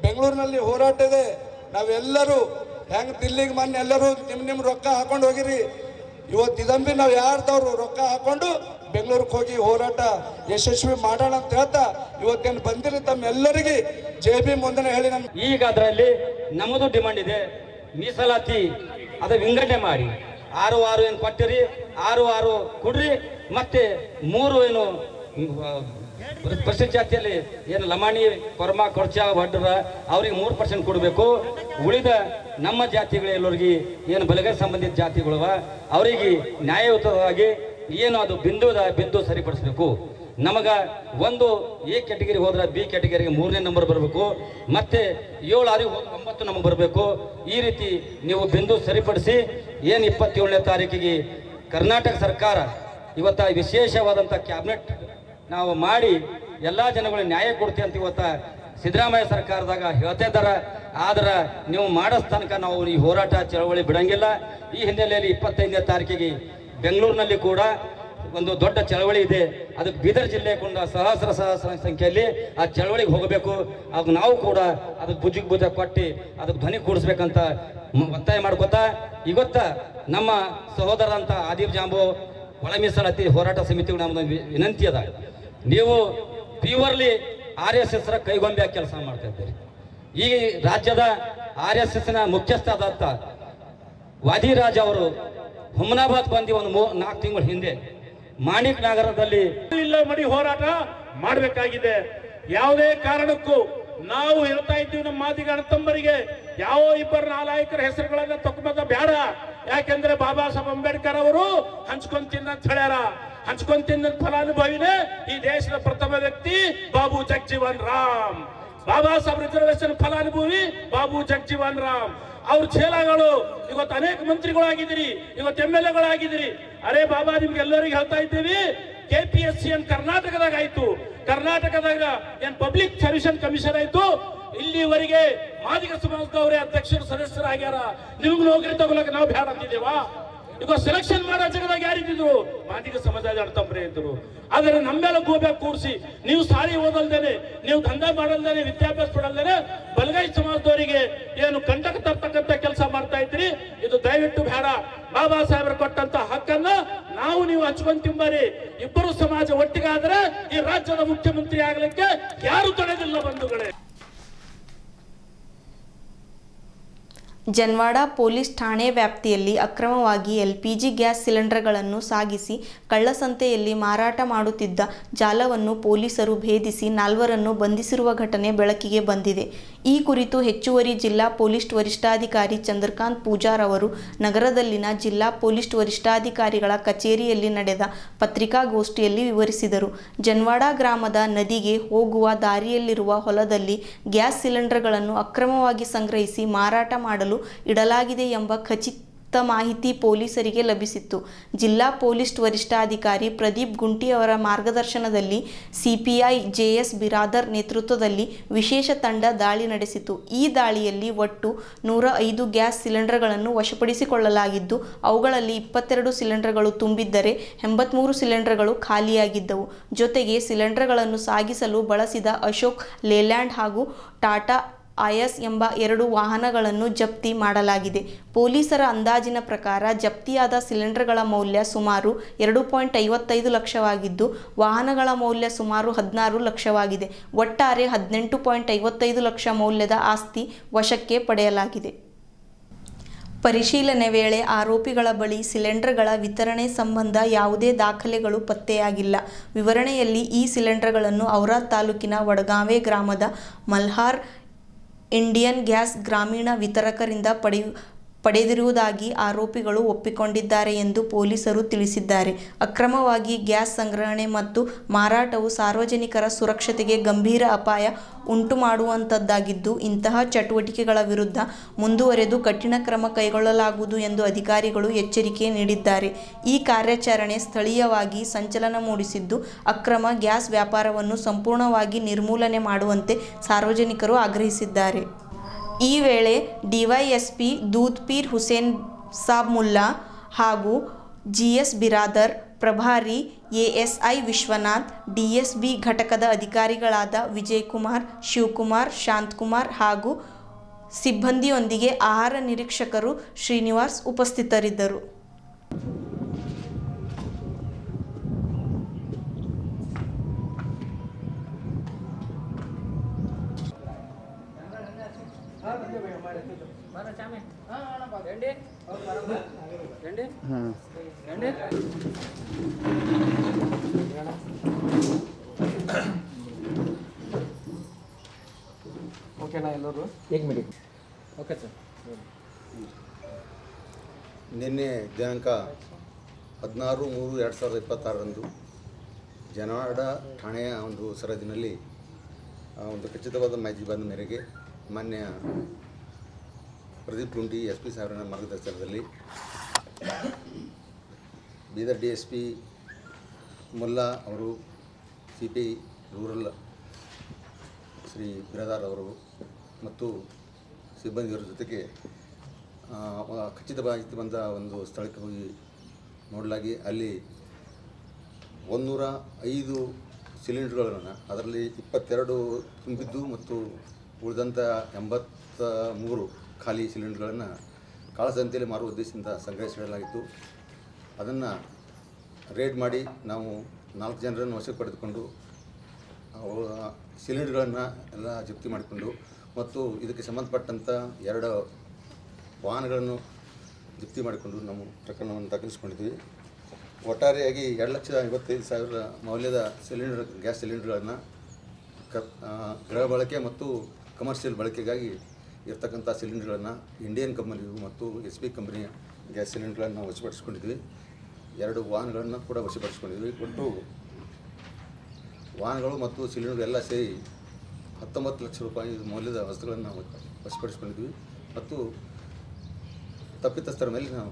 ಬೆಂಗಳೂರಿನಲ್ಲಿ ಹೋರಾಟ ಇದೆ. ನಾವೆಲ್ಲರೂ ಹೆಂಗೆ ದಿಲ್ಲಿಗೆ ಮೊನ್ನೆ ಎಲ್ಲರೂ ನಿಮ್ಮ ರೊಕ್ಕ ಹಾಕೊಂಡು ಹೋಗಿರಿ, ಇವತ್ತು ಇದನ್ನು ನಾವು ಯಾರ್ದವ್ರು ರೊಕ್ಕ ಹಾಕೊಂಡು ಬೆಂಗಳೂರಿಗೆ ಹೋಗಿ ಹೋರಾಟ ಯಶಸ್ವಿ ಮಾಡೋಣ ಅಂತ ಹೇಳ್ತಾ ಇವತ್ತೇನು ಬಂದಿರಿ ತಮ್ಮೆಲ್ಲರಿಗೆ JB ಮುಂದೆ ಹೇಳಿ ನಾನು ಈಗ ಅದರಲ್ಲಿ ನಮ್ಮದು ಡಿಮಾಂಡ್ ಇದೆ, ಮೀಸಲಾತಿ ಅದು ವಿಂಗಡಣೆ ಮಾಡಿ 6 ಏನು ಕೊಟ್ಟಿರಿ, 6 ಕೊಡ್ರಿ, ಮತ್ತೆ 3 ಏನು ಪರಿಶಿಷ್ಟ ಜಾತಿಯಲ್ಲಿ ಏನು ಲಮಾಣಿ ಕೊರ್ಮ ಕೊರ್ಚ ವಡ್ರ ಅವ್ರಿಗೆ 3% ಕೊಡಬೇಕು. ಉಳಿದ ನಮ್ಮ ಜಾತಿಗಳೆಲ್ಲರಿಗೆ ಏನು ಬಲಗೈ ಸಂಬಂಧಿತ ಜಾತಿಗಳವ ಅವರಿಗೆ ನ್ಯಾಯಯುತವಾಗಿ ಏನು ಅದು ಬಿಂದು ಸರಿಪಡಿಸಬೇಕು. ನಮಗ ಒಂದು ಎ ಕ್ಯಾಟಗರಿ ಹೋದ್ರೆ ಬಿ ಕ್ಯಾಟಗರಿಗೆ 3ನೇ ನಂಬರ್ ಬರಬೇಕು, ಮತ್ತೆ 7 6 9 ನಮಗೆ ಬರಬೇಕು. ಈ ರೀತಿ ನೀವು ಬಿಂದು ಸರಿಪಡಿಸಿ ಏನು 27ನೇ ತಾರೀಕಿಗೆ ಕರ್ನಾಟಕ ಸರ್ಕಾರ ಇವತ್ತ ವಿಶೇಷವಾದಂಥ ಕ್ಯಾಬಿನೆಟ್ ನಾವು ಮಾಡಿ ಎಲ್ಲ ಜನಗಳಿಗೆ ನ್ಯಾಯ ಕೊಡ್ತೀವಿ ಅಂತ ಇವತ್ತ ಸಿದ್ದರಾಮಯ್ಯ ಸರ್ಕಾರದಾಗ ಹೇಳ್ತಾ ಇದ್ದಾರೆ. ಆದ್ರೆ ನೀವು ಮಾಡೋ ತನಕ ನಾವು ಈ ಹೋರಾಟ ಚಳವಳಿ ಬಿಡಂಗಿಲ್ಲ. ಈ ಹಿನ್ನೆಲೆಯಲ್ಲಿ 25ನೇ ತಾರೀಕಿಗೆ ಬೆಂಗಳೂರಿನಲ್ಲಿ ಕೂಡ ಒಂದು ದೊಡ್ಡ ಚಳವಳಿ ಇದೆ. ಅದಕ್ಕೆ ಬೀದರ್ ಜಿಲ್ಲೆ ಕೂಡ ಸಹಸ್ರ ಸಂಖ್ಯೆಯಲ್ಲಿ ಆ ಚಳವಳಿಗೆ ಹೋಗಬೇಕು. ಆಗ ನಾವು ಕೂಡ ಅದಕ್ಕೆ ಭುಜ ಕೊಟ್ಟು ಅದಕ್ಕೆ ಧ್ವನಿ ಕೂಡಿಸ್ಬೇಕಂತ ಒತ್ತಾಯ ಮಾಡ್ಕೋತಾ ಇವತ್ತ ನಮ್ಮ ಸಹೋದರ ಅಂತ ಆದಿಬ್ ಜಾಂಬು ಒಳ ಮೀಸಲಾತಿ ಹೋರಾಟ ಸಮಿತಿಗಳು ನಮ್ಮದೊಂದು ವಿನಂತಿ ಅದ. ನೀವು ಪ್ಯೂರ್ಲಿ RSS ಕೈಗೊಂಬೆ ಕೆಲಸ ಮಾಡ್ತಾ ಇದ್ದೀರಿ. ಈ ರಾಜ್ಯದ RSSನ ಮುಖ್ಯಸ್ಥ ಆದಂಥ ವಾದಿರಾಜ್ ಅವರು ಹುಮನಾಬಾದ್ ಬಂದು ಒಂದು 4 ತಿಂಗಳ ಹಿಂದೆ ಮಾಣಿಕ್ ನಗರದಲ್ಲಿ ಇಲ್ಲ ಮಡಿ ಹೋರಾಟ ಮಾಡಬೇಕಾಗಿದೆ. ಯಾವುದೇ ಕಾರಣಕ್ಕೂ ನಾವು ಹೇಳ್ತಾ ಇದ್ದೀವಿ ನಮ್ಮ ಮಾದಿಗ ಅಣ್ಣತಮ್ಮರಿಗೆ ಯಾವ 2 ನಾಲಾಯಕರ ಹೆಸರುಗಳನ್ನ ತಗೊಂಬಂದ ಬೇಡ. ಯಾಕೆಂದ್ರೆ ಬಾಬಾ ಸಾಹೇಬ್ ಅಂಬೇಡ್ಕರ್ ಅವರು ಹಂಚ್ಕೊಂಡ್ ತಿನ್ನಂತ ಹೇಳ್ಯಾರ. ಹಂಚ್ಕೊಂಡ್ ತಿನ್ನ ಫಲಾನುಭವಿನೇ ಈ ದೇಶದ ಪ್ರಥಮ ವ್ಯಕ್ತಿ ಬಾಬು ಜಗಜೀವನ್ ರಾಮ್. ಬಾಬಾ ಸಾಹೇಬ್ ರಿಸರ್ವೇಶನ್ ಫಲಾನುಭವಿ ಬಾಬು ಜಗಜೀವನ್ ರಾಮ್. ಅವ್ರ ಚೇಲಾಗಳು ಇವತ್ತು ಅನೇಕ ಮಂತ್ರಿಗಳಾಗಿದ್ದೀರಿ, ಇವತ್ತು MLAಗಳಾಗಿದ್ದೀರಿ. ಅರೆ ಬಾಬಾ ನಿಮ್ಗೆಲ್ಲರಿಗೂ ಹೇಳ್ತಾ ಇದ್ದೀವಿ, KPSC ಏನ್ ಕರ್ನಾಟಕದಾಗ ಆಯ್ತು, ಕರ್ನಾಟಕದಾಗ ಏನ್ ಪಬ್ಲಿಕ್ ಸರ್ವಿಸ್ ಕಮಿಷನ್ ಆಯ್ತು, ಇಲ್ಲಿವರೆಗೆ ಮಾದಿಗ ಸಮಾಜದವರೇ ಅಧ್ಯಕ್ಷರು ಸದಸ್ಯರಾಗ್ಯಾರ. ನಿಮ್ಗೆ ನೌಕರಿ ತಗೊಳಕ್ಕೆ ನಾವು ಬೇಡ ಅಂತಿದ್ದೇವಾ? ಈಗ ಸೆಲೆಕ್ಷನ್ ಮಾಡೋ ಜಗದಾಗ ಯಾರಿದ್ರು? ಮಾದಿಗ ಸಮಾಜದ ಅಣ್ಣತಮ್ಮರೇ ಇದ್ರು. ಆದರೆ ನಮ್ಮೆಲ್ಲ ಗೋಬ್ಯಾಗ ಕೂರಿಸಿ ನೀವು ಸಾಲಿ ಓದಲ್ದೇನೆ, ನೀವು ದಂಧ ಮಾಡಲ್ದೇನೆ, ವಿದ್ಯಾಭ್ಯಾಸ ಪಡಲ್ದೇನೆ ಬಲಗೈ ಸಮಾಜದವರಿಗೆ ಏನು ಕಂಟಕ ತರ್ತಕ್ಕಂಥ ಕೆಲಸ ಮಾಡ್ತಾ ಇದ್ರಿ. ಇದು ದಯವಿಟ್ಟು ಬೇಡ. ಬಾಬಾ ಸಾಹೇಬರು ಕೊಟ್ಟಂತ ಹಕ್ಕನ್ನ ನಾವು ನೀವು ಹಂಚ್ಕೊಂಡ್ ತಿಂಬರಿ. 2 ಸಮಾಜ ಒಟ್ಟಿಗಾದ್ರೆ ಈ ರಾಜ್ಯದ ಮುಖ್ಯಮಂತ್ರಿ ಆಗ್ಲಿಕ್ಕೆ ಯಾರು ತಡೆದಿಲ್ಲ ಬಂಧುಗಳೇ. ಜನವಾಡ ಪೊಲೀಸ್ ಠಾಣೆ ವ್ಯಾಪ್ತಿಯಲ್ಲಿ ಅಕ್ರಮವಾಗಿ LPG ಗ್ಯಾಸ್ ಸಿಲಿಂಡರ್ಗಳನ್ನು ಸಾಗಿಸಿ ಕಳ್ಳಸಂತೆಯಲ್ಲಿ ಮಾರಾಟ ಮಾಡುತ್ತಿದ್ದ ಜಾಲವನ್ನು ಪೊಲೀಸರು ಭೇದಿಸಿ 4ರನ್ನು ಬಂಧಿಸಿರುವ ಘಟನೆ ಬೆಳಕಿಗೆ ಬಂದಿದೆ. ಈ ಕುರಿತು ಹೆಚ್ಚುವರಿ ಜಿಲ್ಲಾ ಪೊಲೀಸ್ ವರಿಷ್ಠಾಧಿಕಾರಿ ಚಂದ್ರಕಾಂತ್ ಪೂಜಾರ್ ಅವರು ನಗರದಲ್ಲಿನ ಜಿಲ್ಲಾ ಪೊಲೀಸ್ ವರಿಷ್ಠಾಧಿಕಾರಿಗಳ ಕಚೇರಿಯಲ್ಲಿ ನಡೆದ ಪತ್ರಿಕಾಗೋಷ್ಠಿಯಲ್ಲಿ ವಿವರಿಸಿದರು. ಜನವಾಡ ಗ್ರಾಮದ ನದಿಗೆ ಹೋಗುವ ದಾರಿಯಲ್ಲಿರುವ ಹೊಲದಲ್ಲಿ ಗ್ಯಾಸ್ ಸಿಲಿಂಡರ್ಗಳನ್ನು ಅಕ್ರಮವಾಗಿ ಸಂಗ್ರಹಿಸಿ ಮಾರಾಟ ಮಾಡಲು ಇಡಲಾಗಿದೆ ಎಂಬ ಖಚಿತ ಮಾಹಿತಿ ಪೊಲೀಸರಿಗೆ ಲಭಿಸಿತ್ತು. ಜಿಲ್ಲಾ ಪೊಲೀಸ್ ವರಿಷ್ಠಾಧಿಕಾರಿ ಪ್ರದೀಪ್ ಗುಂಟಿ ಅವರ ಮಾರ್ಗದರ್ಶನದಲ್ಲಿ CPI JS ಬಿರಾದರ್ ನೇತೃತ್ವದಲ್ಲಿ ವಿಶೇಷ ತಂಡ ದಾಳಿ ನಡೆಸಿತು. ಈ ದಾಳಿಯಲ್ಲಿ ಒಟ್ಟು 105 ಗ್ಯಾಸ್ ಸಿಲಿಂಡರ್ಗಳನ್ನು ವಶಪಡಿಸಿಕೊಳ್ಳಲಾಗಿದ್ದು, ಅವುಗಳಲ್ಲಿ 22 ಸಿಲಿಂಡರ್ಗಳು ತುಂಬಿದ್ದರೆ 83 ಸಿಲಿಂಡರ್ಗಳು ಖಾಲಿಯಾಗಿದ್ದವು. ಜೊತೆಗೆ ಸಿಲಿಂಡರ್ಗಳನ್ನು ಸಾಗಿಸಲು ಬಳಸಿದ ಅಶೋಕ್ ಲೇಲ್ಯಾಂಡ್ ಹಾಗೂ ಟಾಟಾ ಐಎಸ್ ಎಂಬ 2 ವಾಹನಗಳನ್ನು ಜಪ್ತಿ ಮಾಡಲಾಗಿದೆ. ಪೊಲೀಸರ ಅಂದಾಜಿನ ಪ್ರಕಾರ ಜಪ್ತಿಯಾದ ಸಿಲಿಂಡರ್ಗಳ ಮೌಲ್ಯ ಸುಮಾರು 2.55 ಲಕ್ಷವಾಗಿದ್ದು, ವಾಹನಗಳ ಮೌಲ್ಯ ಸುಮಾರು 16 ಲಕ್ಷವಾಗಿದೆ. ಒಟ್ಟಾರೆ 18.55 ಲಕ್ಷ ಮೌಲ್ಯದ ಆಸ್ತಿ ವಶಕ್ಕೆ ಪಡೆಯಲಾಗಿದೆ. ಪರಿಶೀಲನೆ ವೇಳೆ ಆರೋಪಿಗಳ ಬಳಿ ಸಿಲಿಂಡರ್ಗಳ ವಿತರಣೆ ಸಂಬಂಧ ಯಾವುದೇ ದಾಖಲೆಗಳು ಪತ್ತೆಯಾಗಿಲ್ಲ. ವಿವರಣೆಯಲ್ಲಿ ಈ ಸಿಲಿಂಡರ್ಗಳನ್ನು ಔರಾದ್ ತಾಲೂಕಿನ ವಡಗಾವೆ ಗ್ರಾಮದ ಮಲ್ಹಾರ್ ಇಂಡಿಯನ್ ಗ್ಯಾಸ್ ಗ್ರಾಮೀಣ ವಿತರಕರಿಂದ ಪಡೆದಿರುವುದಾಗಿ ಆರೋಪಿಗಳು ಒಪ್ಪಿಕೊಂಡಿದ್ದಾರೆ ಎಂದು ಪೊಲೀಸರು ತಿಳಿಸಿದ್ದಾರೆ. ಅಕ್ರಮವಾಗಿ ಗ್ಯಾಸ್ ಸಂಗ್ರಹಣೆ ಮತ್ತು ಮಾರಾಟವು ಸಾರ್ವಜನಿಕರ ಸುರಕ್ಷತೆಗೆ ಗಂಭೀರ ಅಪಾಯ ಉಂಟುಮಾಡುವಂಥದ್ದಾಗಿದ್ದು, ಇಂತಹ ಚಟುವಟಿಕೆಗಳ ವಿರುದ್ಧ ಮುಂದುವರೆದು ಕಠಿಣ ಕ್ರಮ ಕೈಗೊಳ್ಳಲಾಗುವುದು ಎಂದು ಅಧಿಕಾರಿಗಳು ಎಚ್ಚರಿಕೆ ನೀಡಿದ್ದಾರೆ. ಈ ಕಾರ್ಯಾಚರಣೆ ಸ್ಥಳೀಯವಾಗಿ ಸಂಚಲನ ಮೂಡಿಸಿದ್ದು, ಅಕ್ರಮ ಗ್ಯಾಸ್ ವ್ಯಾಪಾರವನ್ನು ಸಂಪೂರ್ಣವಾಗಿ ನಿರ್ಮೂಲನೆ ಮಾಡುವಂತೆ ಸಾರ್ವಜನಿಕರು ಆಗ್ರಹಿಸಿದ್ದಾರೆ. ಈ ವೇಳೆ ಡಿವೈಎಸ್ಪಿ ದೂದ್ಪೀರ್ ಹುಸೇನ್ ಸಾಬ್ ಮುಲ್ಲಾ ಹಾಗೂ ಜಿಎಸ್ ಬಿರಾದರ್, ಪ್ರಭಾರಿ ಎಎಸ್ಐ ವಿಶ್ವನಾಥ್, ಡಿಎಸ್ಬಿ ಘಟಕದ ಅಧಿಕಾರಿಗಳಾದ ವಿಜಯಕುಮಾರ್, ಶಿವಕುಮಾರ್, ಶಾಂತಕುಮಾರ್ ಹಾಗೂ ಸಿಬ್ಬಂದಿಯೊಂದಿಗೆ ಆಹಾರ ನಿರೀಕ್ಷಕರು ಶ್ರೀನಿವಾಸ್ ಉಪಸ್ಥಿತರಿದ್ದರು. ಓಕೆನಾ ಎಲ್ಲರೂ? Okay sir. ನಿನ್ನೆ ದಿನಾಂಕ 16/3/2026 ಜನವಾಡ ಠಾಣೆಯ ಒಂದು ಸರಹದ್ದಿನಲ್ಲಿ ಒಂದು ಖಚಿತವಾದ ಮಾಹಿತಿ ಬಂದ ಮೇರೆಗೆ ಮಾನ್ಯ ಪ್ರದೀಪ್ ಗುಂಡಿ SP ಸಾಹೇಬರ ಮಾರ್ಗದರ್ಶನದಲ್ಲಿ ಬೀದರ್ DSP ಮುಲ್ಲಾ ಅವರು, CPI ರೂರಲ್ ಶ್ರೀ ಬಿರಾದಾರ್ ಅವರು ಮತ್ತು ಸಿಬ್ಬಂದಿಯವರ ಜೊತೆಗೆ ಖಚಿತ ಮಾಹಿತಿ ಬಂದ ಒಂದು ಸ್ಥಳಕ್ಕೆ ಹೋಗಿ ನೋಡಲಾಗಿ ಅಲ್ಲಿ 105 ಸಿಲಿಂಡರ್ಗಳನ್ನು, ಅದರಲ್ಲಿ 22 ತುಂಬಿದ್ದು ಮತ್ತು ಉಳಿದಂಥ 83 ಖಾಲಿ ಸಿಲಿಂಡರ್ಗಳನ್ನು ಕಾಳಸಂತೆಯಲ್ಲಿ ಮಾರುವ ಉದ್ದೇಶದಿಂದ ಸಂಗ್ರಹಿಸಿಡಲಾಗಿತ್ತು. ಅದನ್ನು ರೇಡ್ ಮಾಡಿ ನಾವು 4 ಜನರನ್ನು ವಶಕ್ಕೆ ಪಡೆದುಕೊಂಡು ಸಿಲಿಂಡರ್ಗಳನ್ನು ಎಲ್ಲ ಜಪ್ತಿ ಮಾಡಿಕೊಂಡು ಮತ್ತು ಇದಕ್ಕೆ ಸಂಬಂಧಪಟ್ಟಂಥ 2 ವಾಹನಗಳನ್ನು ಜಪ್ತಿ ಮಾಡಿಕೊಂಡು ನಾವು ಪ್ರಕರಣವನ್ನು ದಾಖಲಿಸಿಕೊಂಡಿದ್ವಿ. ಒಟ್ಟಾರೆಯಾಗಿ 2,55,000 ಮೌಲ್ಯದ ಗ್ಯಾಸ್ ಸಿಲಿಂಡರ್ಗಳನ್ನು ಗೃಹ ಬಳಕೆ ಮತ್ತು ಕಮರ್ಷಿಯಲ್ ಬಳಕೆಗಾಗಿ ಇರ್ತಕ್ಕಂಥ ಸಿಲಿಂಡರ್ಗಳನ್ನು ಇಂಡಿಯನ್ ಕಂಪನಿಯು ಮತ್ತು SP ಕಂಪನಿಯ ಗ್ಯಾಸ್ ಸಿಲಿಂಡರ್ಗಳನ್ನು ನಾವು ವಶಪಡಿಸ್ಕೊಂಡಿದ್ವಿ. 2 ವಾಹನಗಳನ್ನು ಕೂಡ ವಶಪಡಿಸ್ಕೊಂಡಿದ್ವಿ. ಒಟ್ಟು ವಾಹನಗಳು ಮತ್ತು ಸಿಲಿಂಡರ್ ಎಲ್ಲ ಸೇರಿ 19 ಲಕ್ಷ ರೂಪಾಯಿ ಮೌಲ್ಯದ ವಸ್ತುಗಳನ್ನು ನಾವು ವಶಪಡಿಸ್ಕೊಂಡಿದ್ವಿ ಮತ್ತು ತಪ್ಪಿತಸ್ಥರ ಮೇಲೆ ನಾವು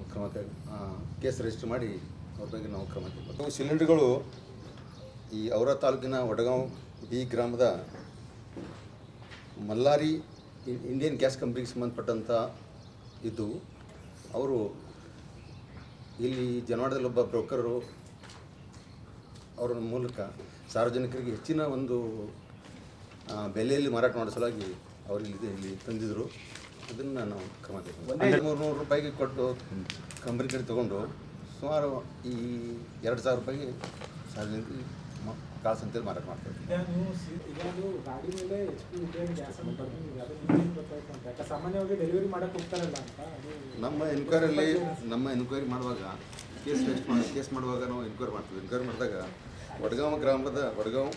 ಕೇಸ್ ರಿಜಿಸ್ಟರ್ ಮಾಡಿ ಅವ್ರ ಬಗ್ಗೆ ನಾವು ಕ್ರಮ ತಗೊಳ್ತೀವಿ. ಸಿಲಿಂಡರ್ಗಳು ಈ ಔರಾದ್ ತಾಲೂಕಿನ ವಡಗಾಂವ್ B ಗ್ರಾಮದ ಮಲ್ಲಾರಿ ಇಂಡಿಯನ್ ಗ್ಯಾಸ್ ಕಂಪ್ನಿಗೆ ಸಂಬಂಧಪಟ್ಟಂಥ ಇದ್ದು, ಅವರು ಇಲ್ಲಿ ಜನವಾಡದಲ್ಲೊಬ್ಬ ಬ್ರೋಕರು ಅವರ ಮೂಲಕ ಸಾರ್ವಜನಿಕರಿಗೆ ಹೆಚ್ಚಿನ ಒಂದು ಬೆಲೆಯಲ್ಲಿ ಮಾರಾಟ ಮಾಡೋ ಸಲುವಾಗಿ ಅವರು ಇಲ್ಲಿ ತಂದಿದ್ದರು. ಅದನ್ನು ನಾವು ಕ್ರಮ ತಗೊಂಡು 300 ರೂಪಾಯಿಗೆ ಕೊಟ್ಟು ಕಂಪ್ನಿ ಕಡೆ ತೊಗೊಂಡು ಸುಮಾರು ಈ 2,000 ರೂಪಾಯಿಗೆ ಸಾರ್ವಜನಿಕರಿಗೆ ಕಾಳಸಂತೆಯಲ್ಲಿ ಮಾರಾಟ ಮಾಡ್ತಾರೆ. ನಮ್ಮ ಎನ್ಕ್ವೈರಿ ಮಾಡುವಾಗ ಕೇಸ್ ಮಾಡುವಾಗ ನಾವು ಎನ್ಕ್ವೈರಿ ಮಾಡ್ತೀವಿ. ಎನ್ಕ್ವೈರಿ ಮಾಡಿದಾಗ ವಡಗಾಂವ್ ಗ್ರಾಮದ ವಡಗಾಂವ್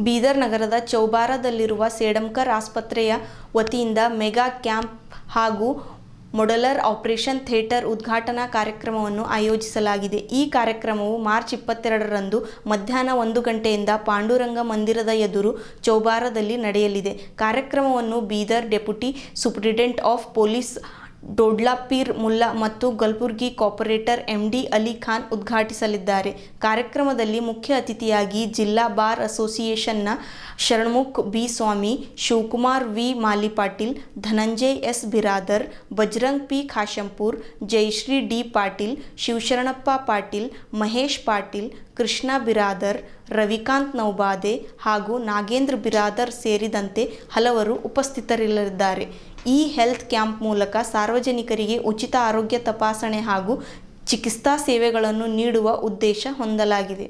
ಬೀದರ್ ನಗರದ ಚೌಬಾರದಲ್ಲಿರುವ ಸೇಡಂಕರ್ ಆಸ್ಪತ್ರೆಯ ವತಿಯಿಂದ ಮೆಗಾ ಕ್ಯಾಂಪ್ ಹಾಗೂ ಮೊಡಲರ್ ಆಪರೇಷನ್ ಥಿಯೇಟರ್ ಉದ್ಘಾಟನಾ ಕಾರ್ಯಕ್ರಮವನ್ನು ಆಯೋಜಿಸಲಾಗಿದೆ. ಈ ಕಾರ್ಯಕ್ರಮವು ಮಾರ್ಚ್ 22ರಂದು ಮಧ್ಯಾಹ್ನ 1 ಗಂಟೆಯಿಂದ ಪಾಂಡುರಂಗ ಮಂದಿರದ ಎದುರು ಚೌಬಾರದಲ್ಲಿ ನಡೆಯಲಿದೆ. ಕಾರ್ಯಕ್ರಮವನ್ನು Bidar deputy superintendent of police Dodlapeer Mulla ಮತ್ತು ಕಲಬುರ್ಗಿ ಕಾರ್ಪೊರೇಟರ್ MD ಅಲಿ ಖಾನ್ ಉದ್ಘಾಟಿಸಲಿದ್ದಾರೆ. ಕಾರ್ಯಕ್ರಮದಲ್ಲಿ ಮುಖ್ಯ ಅತಿಥಿಯಾಗಿ ಜಿಲ್ಲಾ ಬಾರ್ ಅಸೋಸಿಯೇಷನ್ನ Sharanmukh B Swami, Shivakumar V Malipatil, Dhananjay S Biradar, Bajrang P Khashampur, Jayashree D Patil, Shivasharanappa Patil, Mahesh Patil, Krishna Biradar, Ravikant Naubade ಹಾಗೂ ನಾಗೇಂದ್ರ ಬಿರಾದರ್ ಸೇರಿದಂತೆ ಹಲವರು ಉಪಸ್ಥಿತರಿರಲಿದ್ದಾರೆ. ಈ ಹೆಲ್ತ್ ಕ್ಯಾಂಪ್ ಮೂಲಕ ಸಾರ್ವಜನಿಕರಿಗೆ ಉಚಿತ ಆರೋಗ್ಯ ತಪಾಸಣೆ ಹಾಗೂ ಚಿಕಿತ್ಸಾ ಸೇವೆಗಳನ್ನು ನೀಡುವ ಉದ್ದೇಶ ಹೊಂದಲಾಗಿದೆ.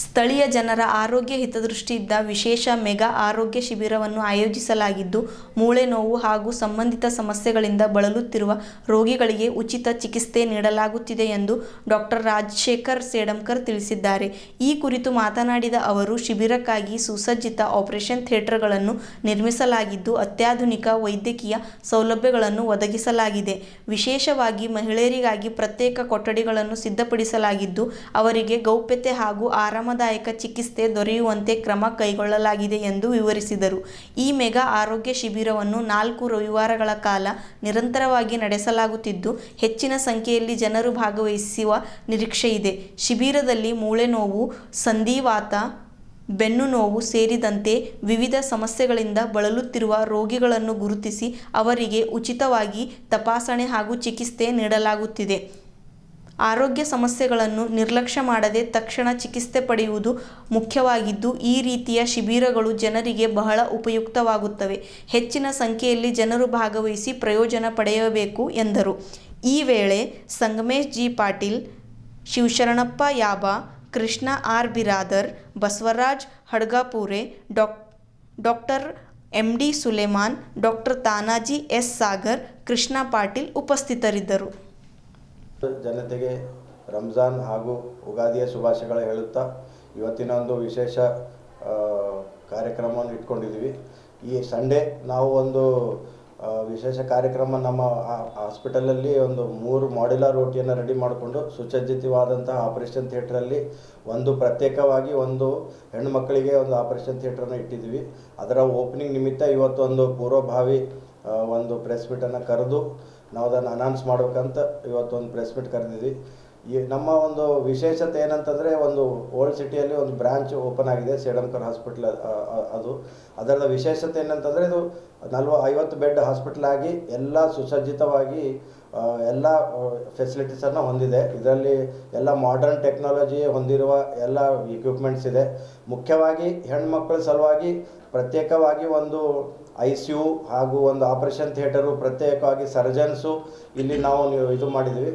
ಸ್ಥಳೀಯ ಜನರ ಆರೋಗ್ಯ ಹಿತದೃಷ್ಟಿಯಿಂದ ವಿಶೇಷ ಮೆಗಾ ಆರೋಗ್ಯ ಶಿಬಿರವನ್ನು ಆಯೋಜಿಸಲಾಗಿದ್ದು, ಮೂಳೆ ನೋವು ಹಾಗೂ ಸಂಬಂಧಿತ ಸಮಸ್ಯೆಗಳಿಂದ ಬಳಲುತ್ತಿರುವ ರೋಗಿಗಳಿಗೆ ಉಚಿತ ಚಿಕಿತ್ಸೆ ನೀಡಲಾಗುತ್ತಿದೆ ಎಂದು ಡಾಕ್ಟರ್ ರಾಜಶೇಖರ್ ಸೇಡಂಕರ್ ತಿಳಿಸಿದ್ದಾರೆ. ಈ ಕುರಿತು ಮಾತನಾಡಿದ ಅವರು, ಶಿಬಿರಕ್ಕಾಗಿ ಸುಸಜ್ಜಿತ ಆಪರೇಷನ್ ಥಿಯೇಟರ್ಗಳನ್ನು ನಿರ್ಮಿಸಲಾಗಿದ್ದು, ಅತ್ಯಾಧುನಿಕ ವೈದ್ಯಕೀಯ ಸೌಲಭ್ಯಗಳನ್ನು ಒದಗಿಸಲಾಗಿದೆ. ವಿಶೇಷವಾಗಿ ಮಹಿಳೆಯರಿಗಾಗಿ ಪ್ರತ್ಯೇಕ ಕೊಠಡಿಗಳನ್ನು ಸಿದ್ಧಪಡಿಸಲಾಗಿದ್ದು, ಅವರಿಗೆ ಗೌಪ್ಯತೆ ಹಾಗೂ ಆರಾಮದಾಯಕ ಚಿಕಿತ್ಸೆ ದೊರೆಯುವಂತೆ ಕ್ರಮ ಕೈಗೊಳ್ಳಲಾಗಿದೆ ಎಂದು ವಿವರಿಸಿದರು. ಈ ಮೆಗಾ ಆರೋಗ್ಯ ಶಿಬಿರವನ್ನು 4 ರವಿವಾರಗಳ ಕಾಲ ನಿರಂತರವಾಗಿ ನಡೆಸಲಾಗುತ್ತಿದ್ದು, ಹೆಚ್ಚಿನ ಸಂಖ್ಯೆಯಲ್ಲಿ ಜನರು ಭಾಗವಹಿಸುವ ನಿರೀಕ್ಷೆಯಿದೆ. ಶಿಬಿರದಲ್ಲಿ ಮೂಳೆ ನೋವು, ಸಂಧಿವಾತ, ಬೆನ್ನು ನೋವು ಸೇರಿದಂತೆ ವಿವಿಧ ಸಮಸ್ಯೆಗಳಿಂದ ಬಳಲುತ್ತಿರುವ ರೋಗಿಗಳನ್ನು ಗುರುತಿಸಿ ಅವರಿಗೆ ಉಚಿತವಾಗಿ ತಪಾಸಣೆ ಹಾಗೂ ಚಿಕಿತ್ಸೆ ನೀಡಲಾಗುತ್ತಿದೆ. ಆರೋಗ್ಯ ಸಮಸ್ಯೆಗಳನ್ನು ನಿರ್ಲಕ್ಷ್ಯ ಮಾಡದೆ ತಕ್ಷಣ ಚಿಕಿತ್ಸೆ ಪಡೆಯುವುದು ಮುಖ್ಯವಾಗಿದ್ದು, ಈ ರೀತಿಯ ಶಿಬಿರಗಳು ಜನರಿಗೆ ಬಹಳ ಉಪಯುಕ್ತವಾಗುತ್ತವೆ. ಹೆಚ್ಚಿನ ಸಂಖ್ಯೆಯಲ್ಲಿ ಜನರು ಭಾಗವಹಿಸಿ ಪ್ರಯೋಜನ ಪಡೆಯಬೇಕು ಎಂದರು. ಈ ವೇಳೆ Sangamesh G Patil, Shivasharanappa Yaba, Krishna R Biradar, Basavaraj Hadgapure, doctor MD Suleman, doctor Tanaji S Sagar, Krishna Patil ಉಪಸ್ಥಿತರಿದ್ದರು. ಜನತೆಗೆ ರಂಜಾನ್ ಹಾಗೂ ಉಗಾದಿಯ ಶುಭಾಶಯಗಳು ಹೇಳುತ್ತಾ ಇವತ್ತಿನ ಒಂದು ವಿಶೇಷ ಕಾರ್ಯಕ್ರಮವನ್ನು ಇಟ್ಕೊಂಡಿದ್ವಿ. ಈ ಸಂಡೇ ನಾವು ಒಂದು ವಿಶೇಷ ಕಾರ್ಯಕ್ರಮ ನಮ್ಮ ಹಾಸ್ಪಿಟಲಲ್ಲಿ ಒಂದು 3 ಮಾಡ್ಯುಲರ್ OTಯನ್ನು ರೆಡಿ ಮಾಡಿಕೊಂಡು ಸುಸಜ್ಜಿತವಾದಂತಹ ಆಪರೇಷನ್ ಥಿಯೇಟ್ರಲ್ಲಿ ಒಂದು ಪ್ರತ್ಯೇಕವಾಗಿ ಒಂದು ಹೆಣ್ಣು ಮಕ್ಕಳಿಗೆ ಒಂದು ಆಪರೇಷನ್ ಥಿಯೇಟ್ರನ್ನು ಇಟ್ಟಿದ್ವಿ. ಅದರ ಓಪನಿಂಗ್ ನಿಮಿತ್ತ ಇವತ್ತೊಂದು ಪೂರ್ವಭಾವಿ ಒಂದು ಪ್ರೆಸ್ ಮೀಟನ್ನು ಕರೆದು ನಾವು ಅದನ್ನು ಅನೌನ್ಸ್ ಮಾಡ್ಬೇಕಂತ ಇವತ್ತೊಂದು ಪ್ರೆಸ್ ಮೀಟ್ ಕರೆದಿದ್ವಿ. ಈ ನಮ್ಮ ಒಂದು ವಿಶೇಷತೆ ಏನಂತಂದರೆ, ಒಂದು ಓಲ್ಡ್ ಸಿಟಿಯಲ್ಲಿ ಒಂದು ಬ್ರಾಂಚ್ ಓಪನ್ ಆಗಿದೆ, ಸೇಡಂಕರ್ ಹಾಸ್ಪಿಟ್ಲ್. ಅದರ ವಿಶೇಷತೆ ಏನಂತಂದರೆ, ಇದು 50 ಬೆಡ್ ಹಾಸ್ಪಿಟ್ಲ್ ಆಗಿ ಎಲ್ಲ ಸುಸಜ್ಜಿತವಾಗಿ ಎಲ್ಲ ಫೆಸಿಲಿಟೀಸನ್ನು ಹೊಂದಿದೆ. ಇದರಲ್ಲಿ ಎಲ್ಲ ಮಾಡರ್ನ್ ಟೆಕ್ನಾಲಜಿ ಹೊಂದಿರುವ ಎಲ್ಲ ಇಕ್ವಿಪ್ಮೆಂಟ್ಸ್ ಇದೆ. ಮುಖ್ಯವಾಗಿ ಹೆಣ್ಮಕ್ಳ ಸಲುವಾಗಿ ಪ್ರತ್ಯೇಕವಾಗಿ ಒಂದು ICU ಹಾಗೂ ಒಂದು ಆಪರೇಷನ್ ಥಿಯೇಟರು, ಪ್ರತ್ಯೇಕವಾಗಿ ಸರ್ಜನ್ಸು ಇಲ್ಲಿ ನಾವು ಇದು ಮಾಡಿದ್ವಿ.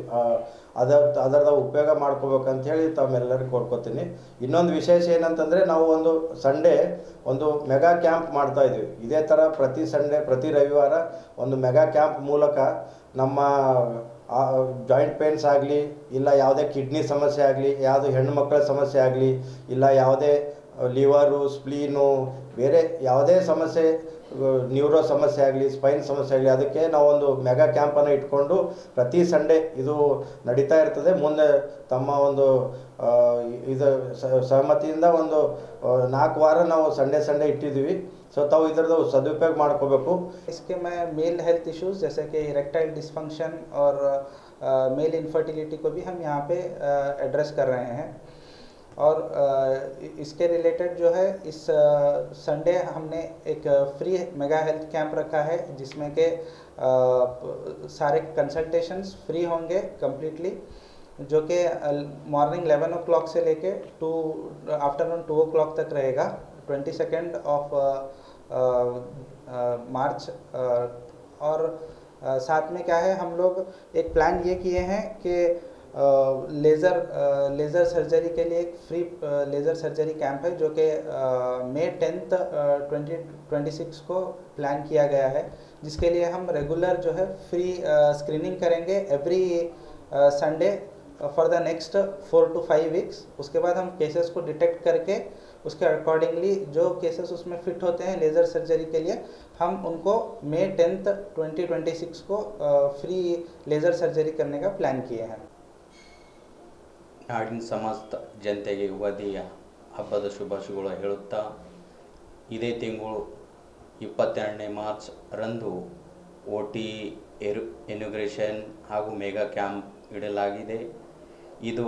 ಅದರದ ಉಪಯೋಗ ಮಾಡ್ಕೋಬೇಕಂಥೇಳಿ ತಮ್ಮೆಲ್ಲರಿಗೂ ಕೋರ್ಕೋತೀನಿ. ಇನ್ನೊಂದು ವಿಶೇಷ ಏನಂತಂದರೆ, ನಾವು ಒಂದು ಸಂಡೇ ಒಂದು ಮೆಗಾ ಕ್ಯಾಂಪ್ ಮಾಡ್ತಾಯಿದ್ವಿ. ಇದೇ ಥರ ಪ್ರತಿ ಸಂಡೇ ಪ್ರತಿ ರವಿವಾರ ಒಂದು ಮೆಗಾ ಕ್ಯಾಂಪ್ ಮೂಲಕ ನಮ್ಮ ಜಾಯಿಂಟ್ ಪೇನ್ಸ್ ಆಗಲಿ, ಇಲ್ಲ ಯಾವುದೇ ಕಿಡ್ನಿ ಸಮಸ್ಯೆ ಆಗಲಿ, ಯಾವುದೇ ಹೆಣ್ಣು ಮಕ್ಕಳ ಸಮಸ್ಯೆ ಆಗಲಿ, ಇಲ್ಲ ಯಾವುದೇ ಲಿವರು, ಸ್ಪ್ಲೀನು, ಬೇರೆ ಯಾವುದೇ ಸಮಸ್ಯೆ, ನ್ಯೂರೋ ಸಮಸ್ಯೆ ಆಗಲಿ, ಸ್ಪೈನ್ ಸಮಸ್ಯೆ ಆಗಲಿ, ಅದಕ್ಕೆ ನಾವೊಂದು ಮೆಗಾ ಕ್ಯಾಂಪನ್ನು ಇಟ್ಕೊಂಡು ಪ್ರತಿ ಸಂಡೇ ಇದು ನಡೀತಾ ಇರ್ತದೆ. ಮುಂದೆ ತಮ್ಮ ಒಂದು ಇದು ಸಹಮತಿಯಿಂದ ಒಂದು 4 ವಾರ ನಾವು ಸಂಡೇ ಇಟ್ಟಿದ್ದೀವಿ. ಸೊ ತಾವು ಇದರದ್ದು ಸದುಪಯೋಗ ಮಾಡ್ಕೋಬೇಕು. इसके मैं मेल हेल्थ इश्यूज जैसे कि इरेक्टाइल डिस्फंक्शन और मेल इनफर्टिलिटी को भी हम यहाँ पे एड्रेस कर रहे हैं. और इसके रिलेटेड जो है, इस संडे हमने एक फ्री मेगा हेल्थ कैंप रखा है, जिसमें के सारे कंसल्टेशंस फ्री होंगे कम्प्लीटली, जो कि मॉर्निंग 11 o'clock से लेके आफ्टरनून 2 o'clock तक रहेगा, 22nd of मार्च. और साथ में क्या है, हम लोग एक प्लान ये किए हैं कि लेज़र सर्जरी के लिए एक फ्री लेज़र सर्जरी कैंप है, जो कि May 10th 2026 को प्लान किया गया है, जिसके लिए हम रेगुलर जो है फ्री स्क्रीनिंग करेंगे every Sunday for the next 4 to 5 weeks. उसके बाद हम केसेस को डिटेक्ट करके उसके अकॉर्डिंगली जो केसेस उसमें फिट होते हैं लेज़र सर्जरी के लिए, हम उनको May 10th 2026 को फ्री लेज़र सर्जरी करने का प्लान किए हैं. ನಾಡಿನ ಸಮಸ್ತ ಜನತೆಗೆ ಯುಗಾದಿಯ ಹಬ್ಬದ ಶುಭಾಶಯಗಳು ಹೇಳುತ್ತಾ, ಇದೇ ತಿಂಗಳು 22ನೇ ಮಾರ್ಚ್ ರಂದು OT ಇನಾಗ್ರೇಷನ್ ಹಾಗೂ ಮೆಗಾ ಕ್ಯಾಂಪ್ ಇಡಲಾಗಿದೆ. ಇದು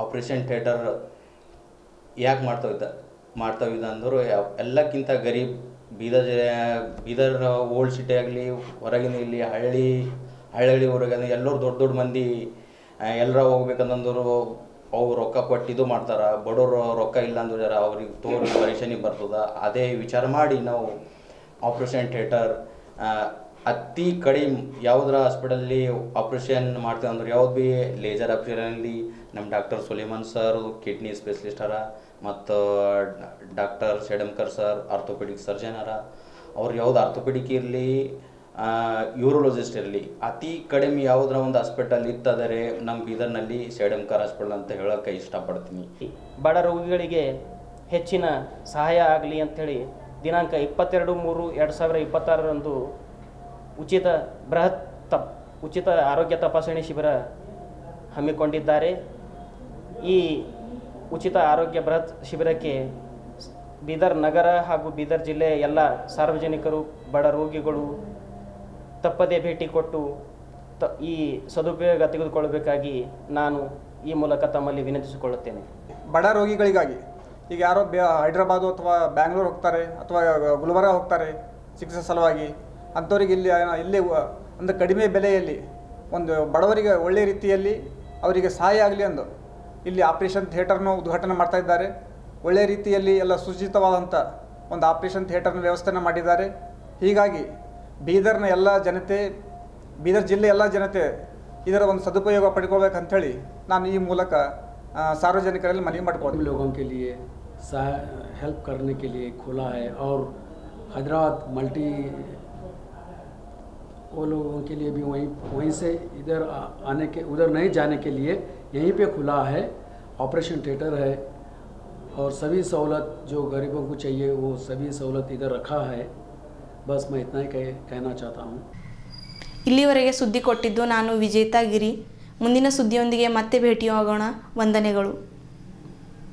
ಆಪರೇಷನ್ ಥಿಯೇಟರ್ ಯಾಕೆ ಮಾಡ್ತಾವಿದ್ದ ಅಂದ್ರೆ ಎಲ್ಲಕ್ಕಿಂತ ಗರೀಬ್ ಬೀದರ್ ಓಲ್ಡ್ ಸಿಟಿ ಆಗಲಿ ಹೊರಗಿನ ಇಲ್ಲಿ ಹಳ್ಳಿ ಹೊರಗಿನ ಎಲ್ಲರೂ ದೊಡ್ಡ ಮಂದಿ ಎಲ್ಲರ ಹೋಗ್ಬೇಕಂತಂದ್ರು ಅವ್ರು ರೊಕ್ಕ ಕೊಟ್ಟು ಇದು ಮಾಡ್ತಾರೆ. ಬಡವರು ರೊಕ್ಕ ಇಲ್ಲ ಅಂದ್ರೆ ಅವ್ರಿಗೆ ತೋರಿ ಪರೇಶಾನಿ ಬರ್ತದೆ. ಅದೇ ವಿಚಾರ ಮಾಡಿ ನಾವು ಆಪ್ರೇಷನ್ ಥಿಯೇಟರ್ ಅತಿ ಕಡಿಮೆ ಯಾವುದರ ಹಾಸ್ಪಿಟಲ್ಲಿ ಆಪ್ರೇಷನ್ ಮಾಡ್ತೀವಿ ಅಂದ್ರೆ ಯಾವ್ದು ಭೀ ಲೇಸರ್ ಆಪ್ರೇಷನಲ್ಲಿ ನಮ್ಮ doctor Suleman sir kidney specialist ಅರ ಮತ್ತು doctor Shedamkar sir orthopaedic surgeon ಅರ. ಅವ್ರು ಯಾವ್ದು ಆರ್ಥೋಪೆಡಿಕ್ ಇರಲಿ ಯೂರೋಲಜಿಸ್ಟ್ ಇರಲಿ ಅತಿ ಕಡಿಮೆ ಯಾವುದರ ಒಂದು ಹಾಸ್ಪಿಟಲ್ ಇತ್ತದರೆ ನಮ್ಮ ಬೀದರ್ನಲ್ಲಿ ಶೆಡಮ್ಕರ್ ಹಾಸ್ಪಿಟಲ್ ಅಂತ ಹೇಳೋಕ್ಕೆ ಇಷ್ಟಪಡ್ತೀನಿ. ಬಡ ರೋಗಿಗಳಿಗೆ ಹೆಚ್ಚಿನ ಸಹಾಯ ಆಗಲಿ ಅಂಥೇಳಿ ದಿನಾಂಕ 22/3/2026 ಉಚಿತ ಆರೋಗ್ಯ ತಪಾಸಣೆ ಶಿಬಿರ ಹಮ್ಮಿಕೊಂಡಿದ್ದಾರೆ. ಈ ಉಚಿತ ಆರೋಗ್ಯ ಬೃಹತ್ ಶಿಬಿರಕ್ಕೆ ಬೀದರ್ ನಗರ ಹಾಗೂ ಬೀದರ್ ಜಿಲ್ಲೆಯ ಎಲ್ಲ ಸಾರ್ವಜನಿಕರು ಬಡ ರೋಗಿಗಳು ತಪ್ಪದೇ ಭೇಟಿ ಕೊಟ್ಟು ಈ ಸದುಪಯೋಗ ತೆಗೆದುಕೊಳ್ಳಬೇಕಾಗಿ ನಾನು ಈ ಮೂಲಕ ತಮ್ಮಲ್ಲಿ ವಿನಂತಿಸಿಕೊಳ್ಳುತ್ತೇನೆ. ಬಡ ರೋಗಿಗಳಿಗಾಗಿ ಈಗ ಯಾರೋ ಹೈದ್ರಾಬಾದು ಅಥವಾ ಬ್ಯಾಂಗ್ಳೂರು ಹೋಗ್ತಾರೆ ಅಥವಾ ಗುಲ್ಬರ್ಗ ಹೋಗ್ತಾರೆ ಚಿಕಿತ್ಸೆ ಸಲುವಾಗಿ, ಅಂಥವ್ರಿಗೆ ಇಲ್ಲಿ ಒಂದು ಕಡಿಮೆ ಬೆಲೆಯಲ್ಲಿ ಒಂದು ಬಡವರಿಗೆ ಒಳ್ಳೆಯ ರೀತಿಯಲ್ಲಿ ಅವರಿಗೆ ಸಹಾಯ ಆಗಲಿ ಎಂದು ಇಲ್ಲಿ ಆಪ್ರೇಷನ್ ಥಿಯೇಟರ್ನ ಉದ್ಘಾಟನೆ ಮಾಡ್ತಾ ಇದ್ದಾರೆ. ಒಳ್ಳೆಯ ರೀತಿಯಲ್ಲಿ ಎಲ್ಲ ಸುಸಜ್ಜಿತವಾದಂಥ ಒಂದು ಆಪ್ರೇಷನ್ ಥಿಯೇಟರ್ನ ವ್ಯವಸ್ಥೆನ ಮಾಡಿದ್ದಾರೆ. ಹೀಗಾಗಿ ಬೀದರ್ನ ಎಲ್ಲ ಜನತೆ, ಬೀದರ್ ಜಿಲ್ಲೆ ಎಲ್ಲ ಜನತೆ ಇದರ ಒಂದು ಸದುಪಯೋಗ ಪಡ್ಕೋಬೇಕಂಥೇಳಿ ನಾನು ಈ ಮೂಲಕ सार्वजनिकರಲ್ಲಿ ಮನವಿ ಮಾಡ್ಕೊಳ್ತೀನಿ. लोगों के लिए हेल्प करने के लिए खुला है और हैदराबाद मल्टी वो लोगों के लिए भी वहीं से इधर आने के उधर नहीं जाने के लिए यहीं पे खुला है। ऑपरेशन थिएटर है और सभी सहूलत जो गरीबों को चाहिए वो सभी सहूलत इधर रखा है। बस मैं इतना ही कहना चाहता हूँ। ಇಲ್ಲಿವರೆಗೆ ಸುದ್ದಿ ಕೊಟ್ಟಿದ್ದು ನಾನು ವಿಜೇತಾ ಗಿರಿ. ಮುಂದಿನ ಸುದ್ದಿಯೊಂದಿಗೆ ಮತ್ತೆ ಭೇಟಿಯಾಗೋಣ. ವಂದನೆಗಳು.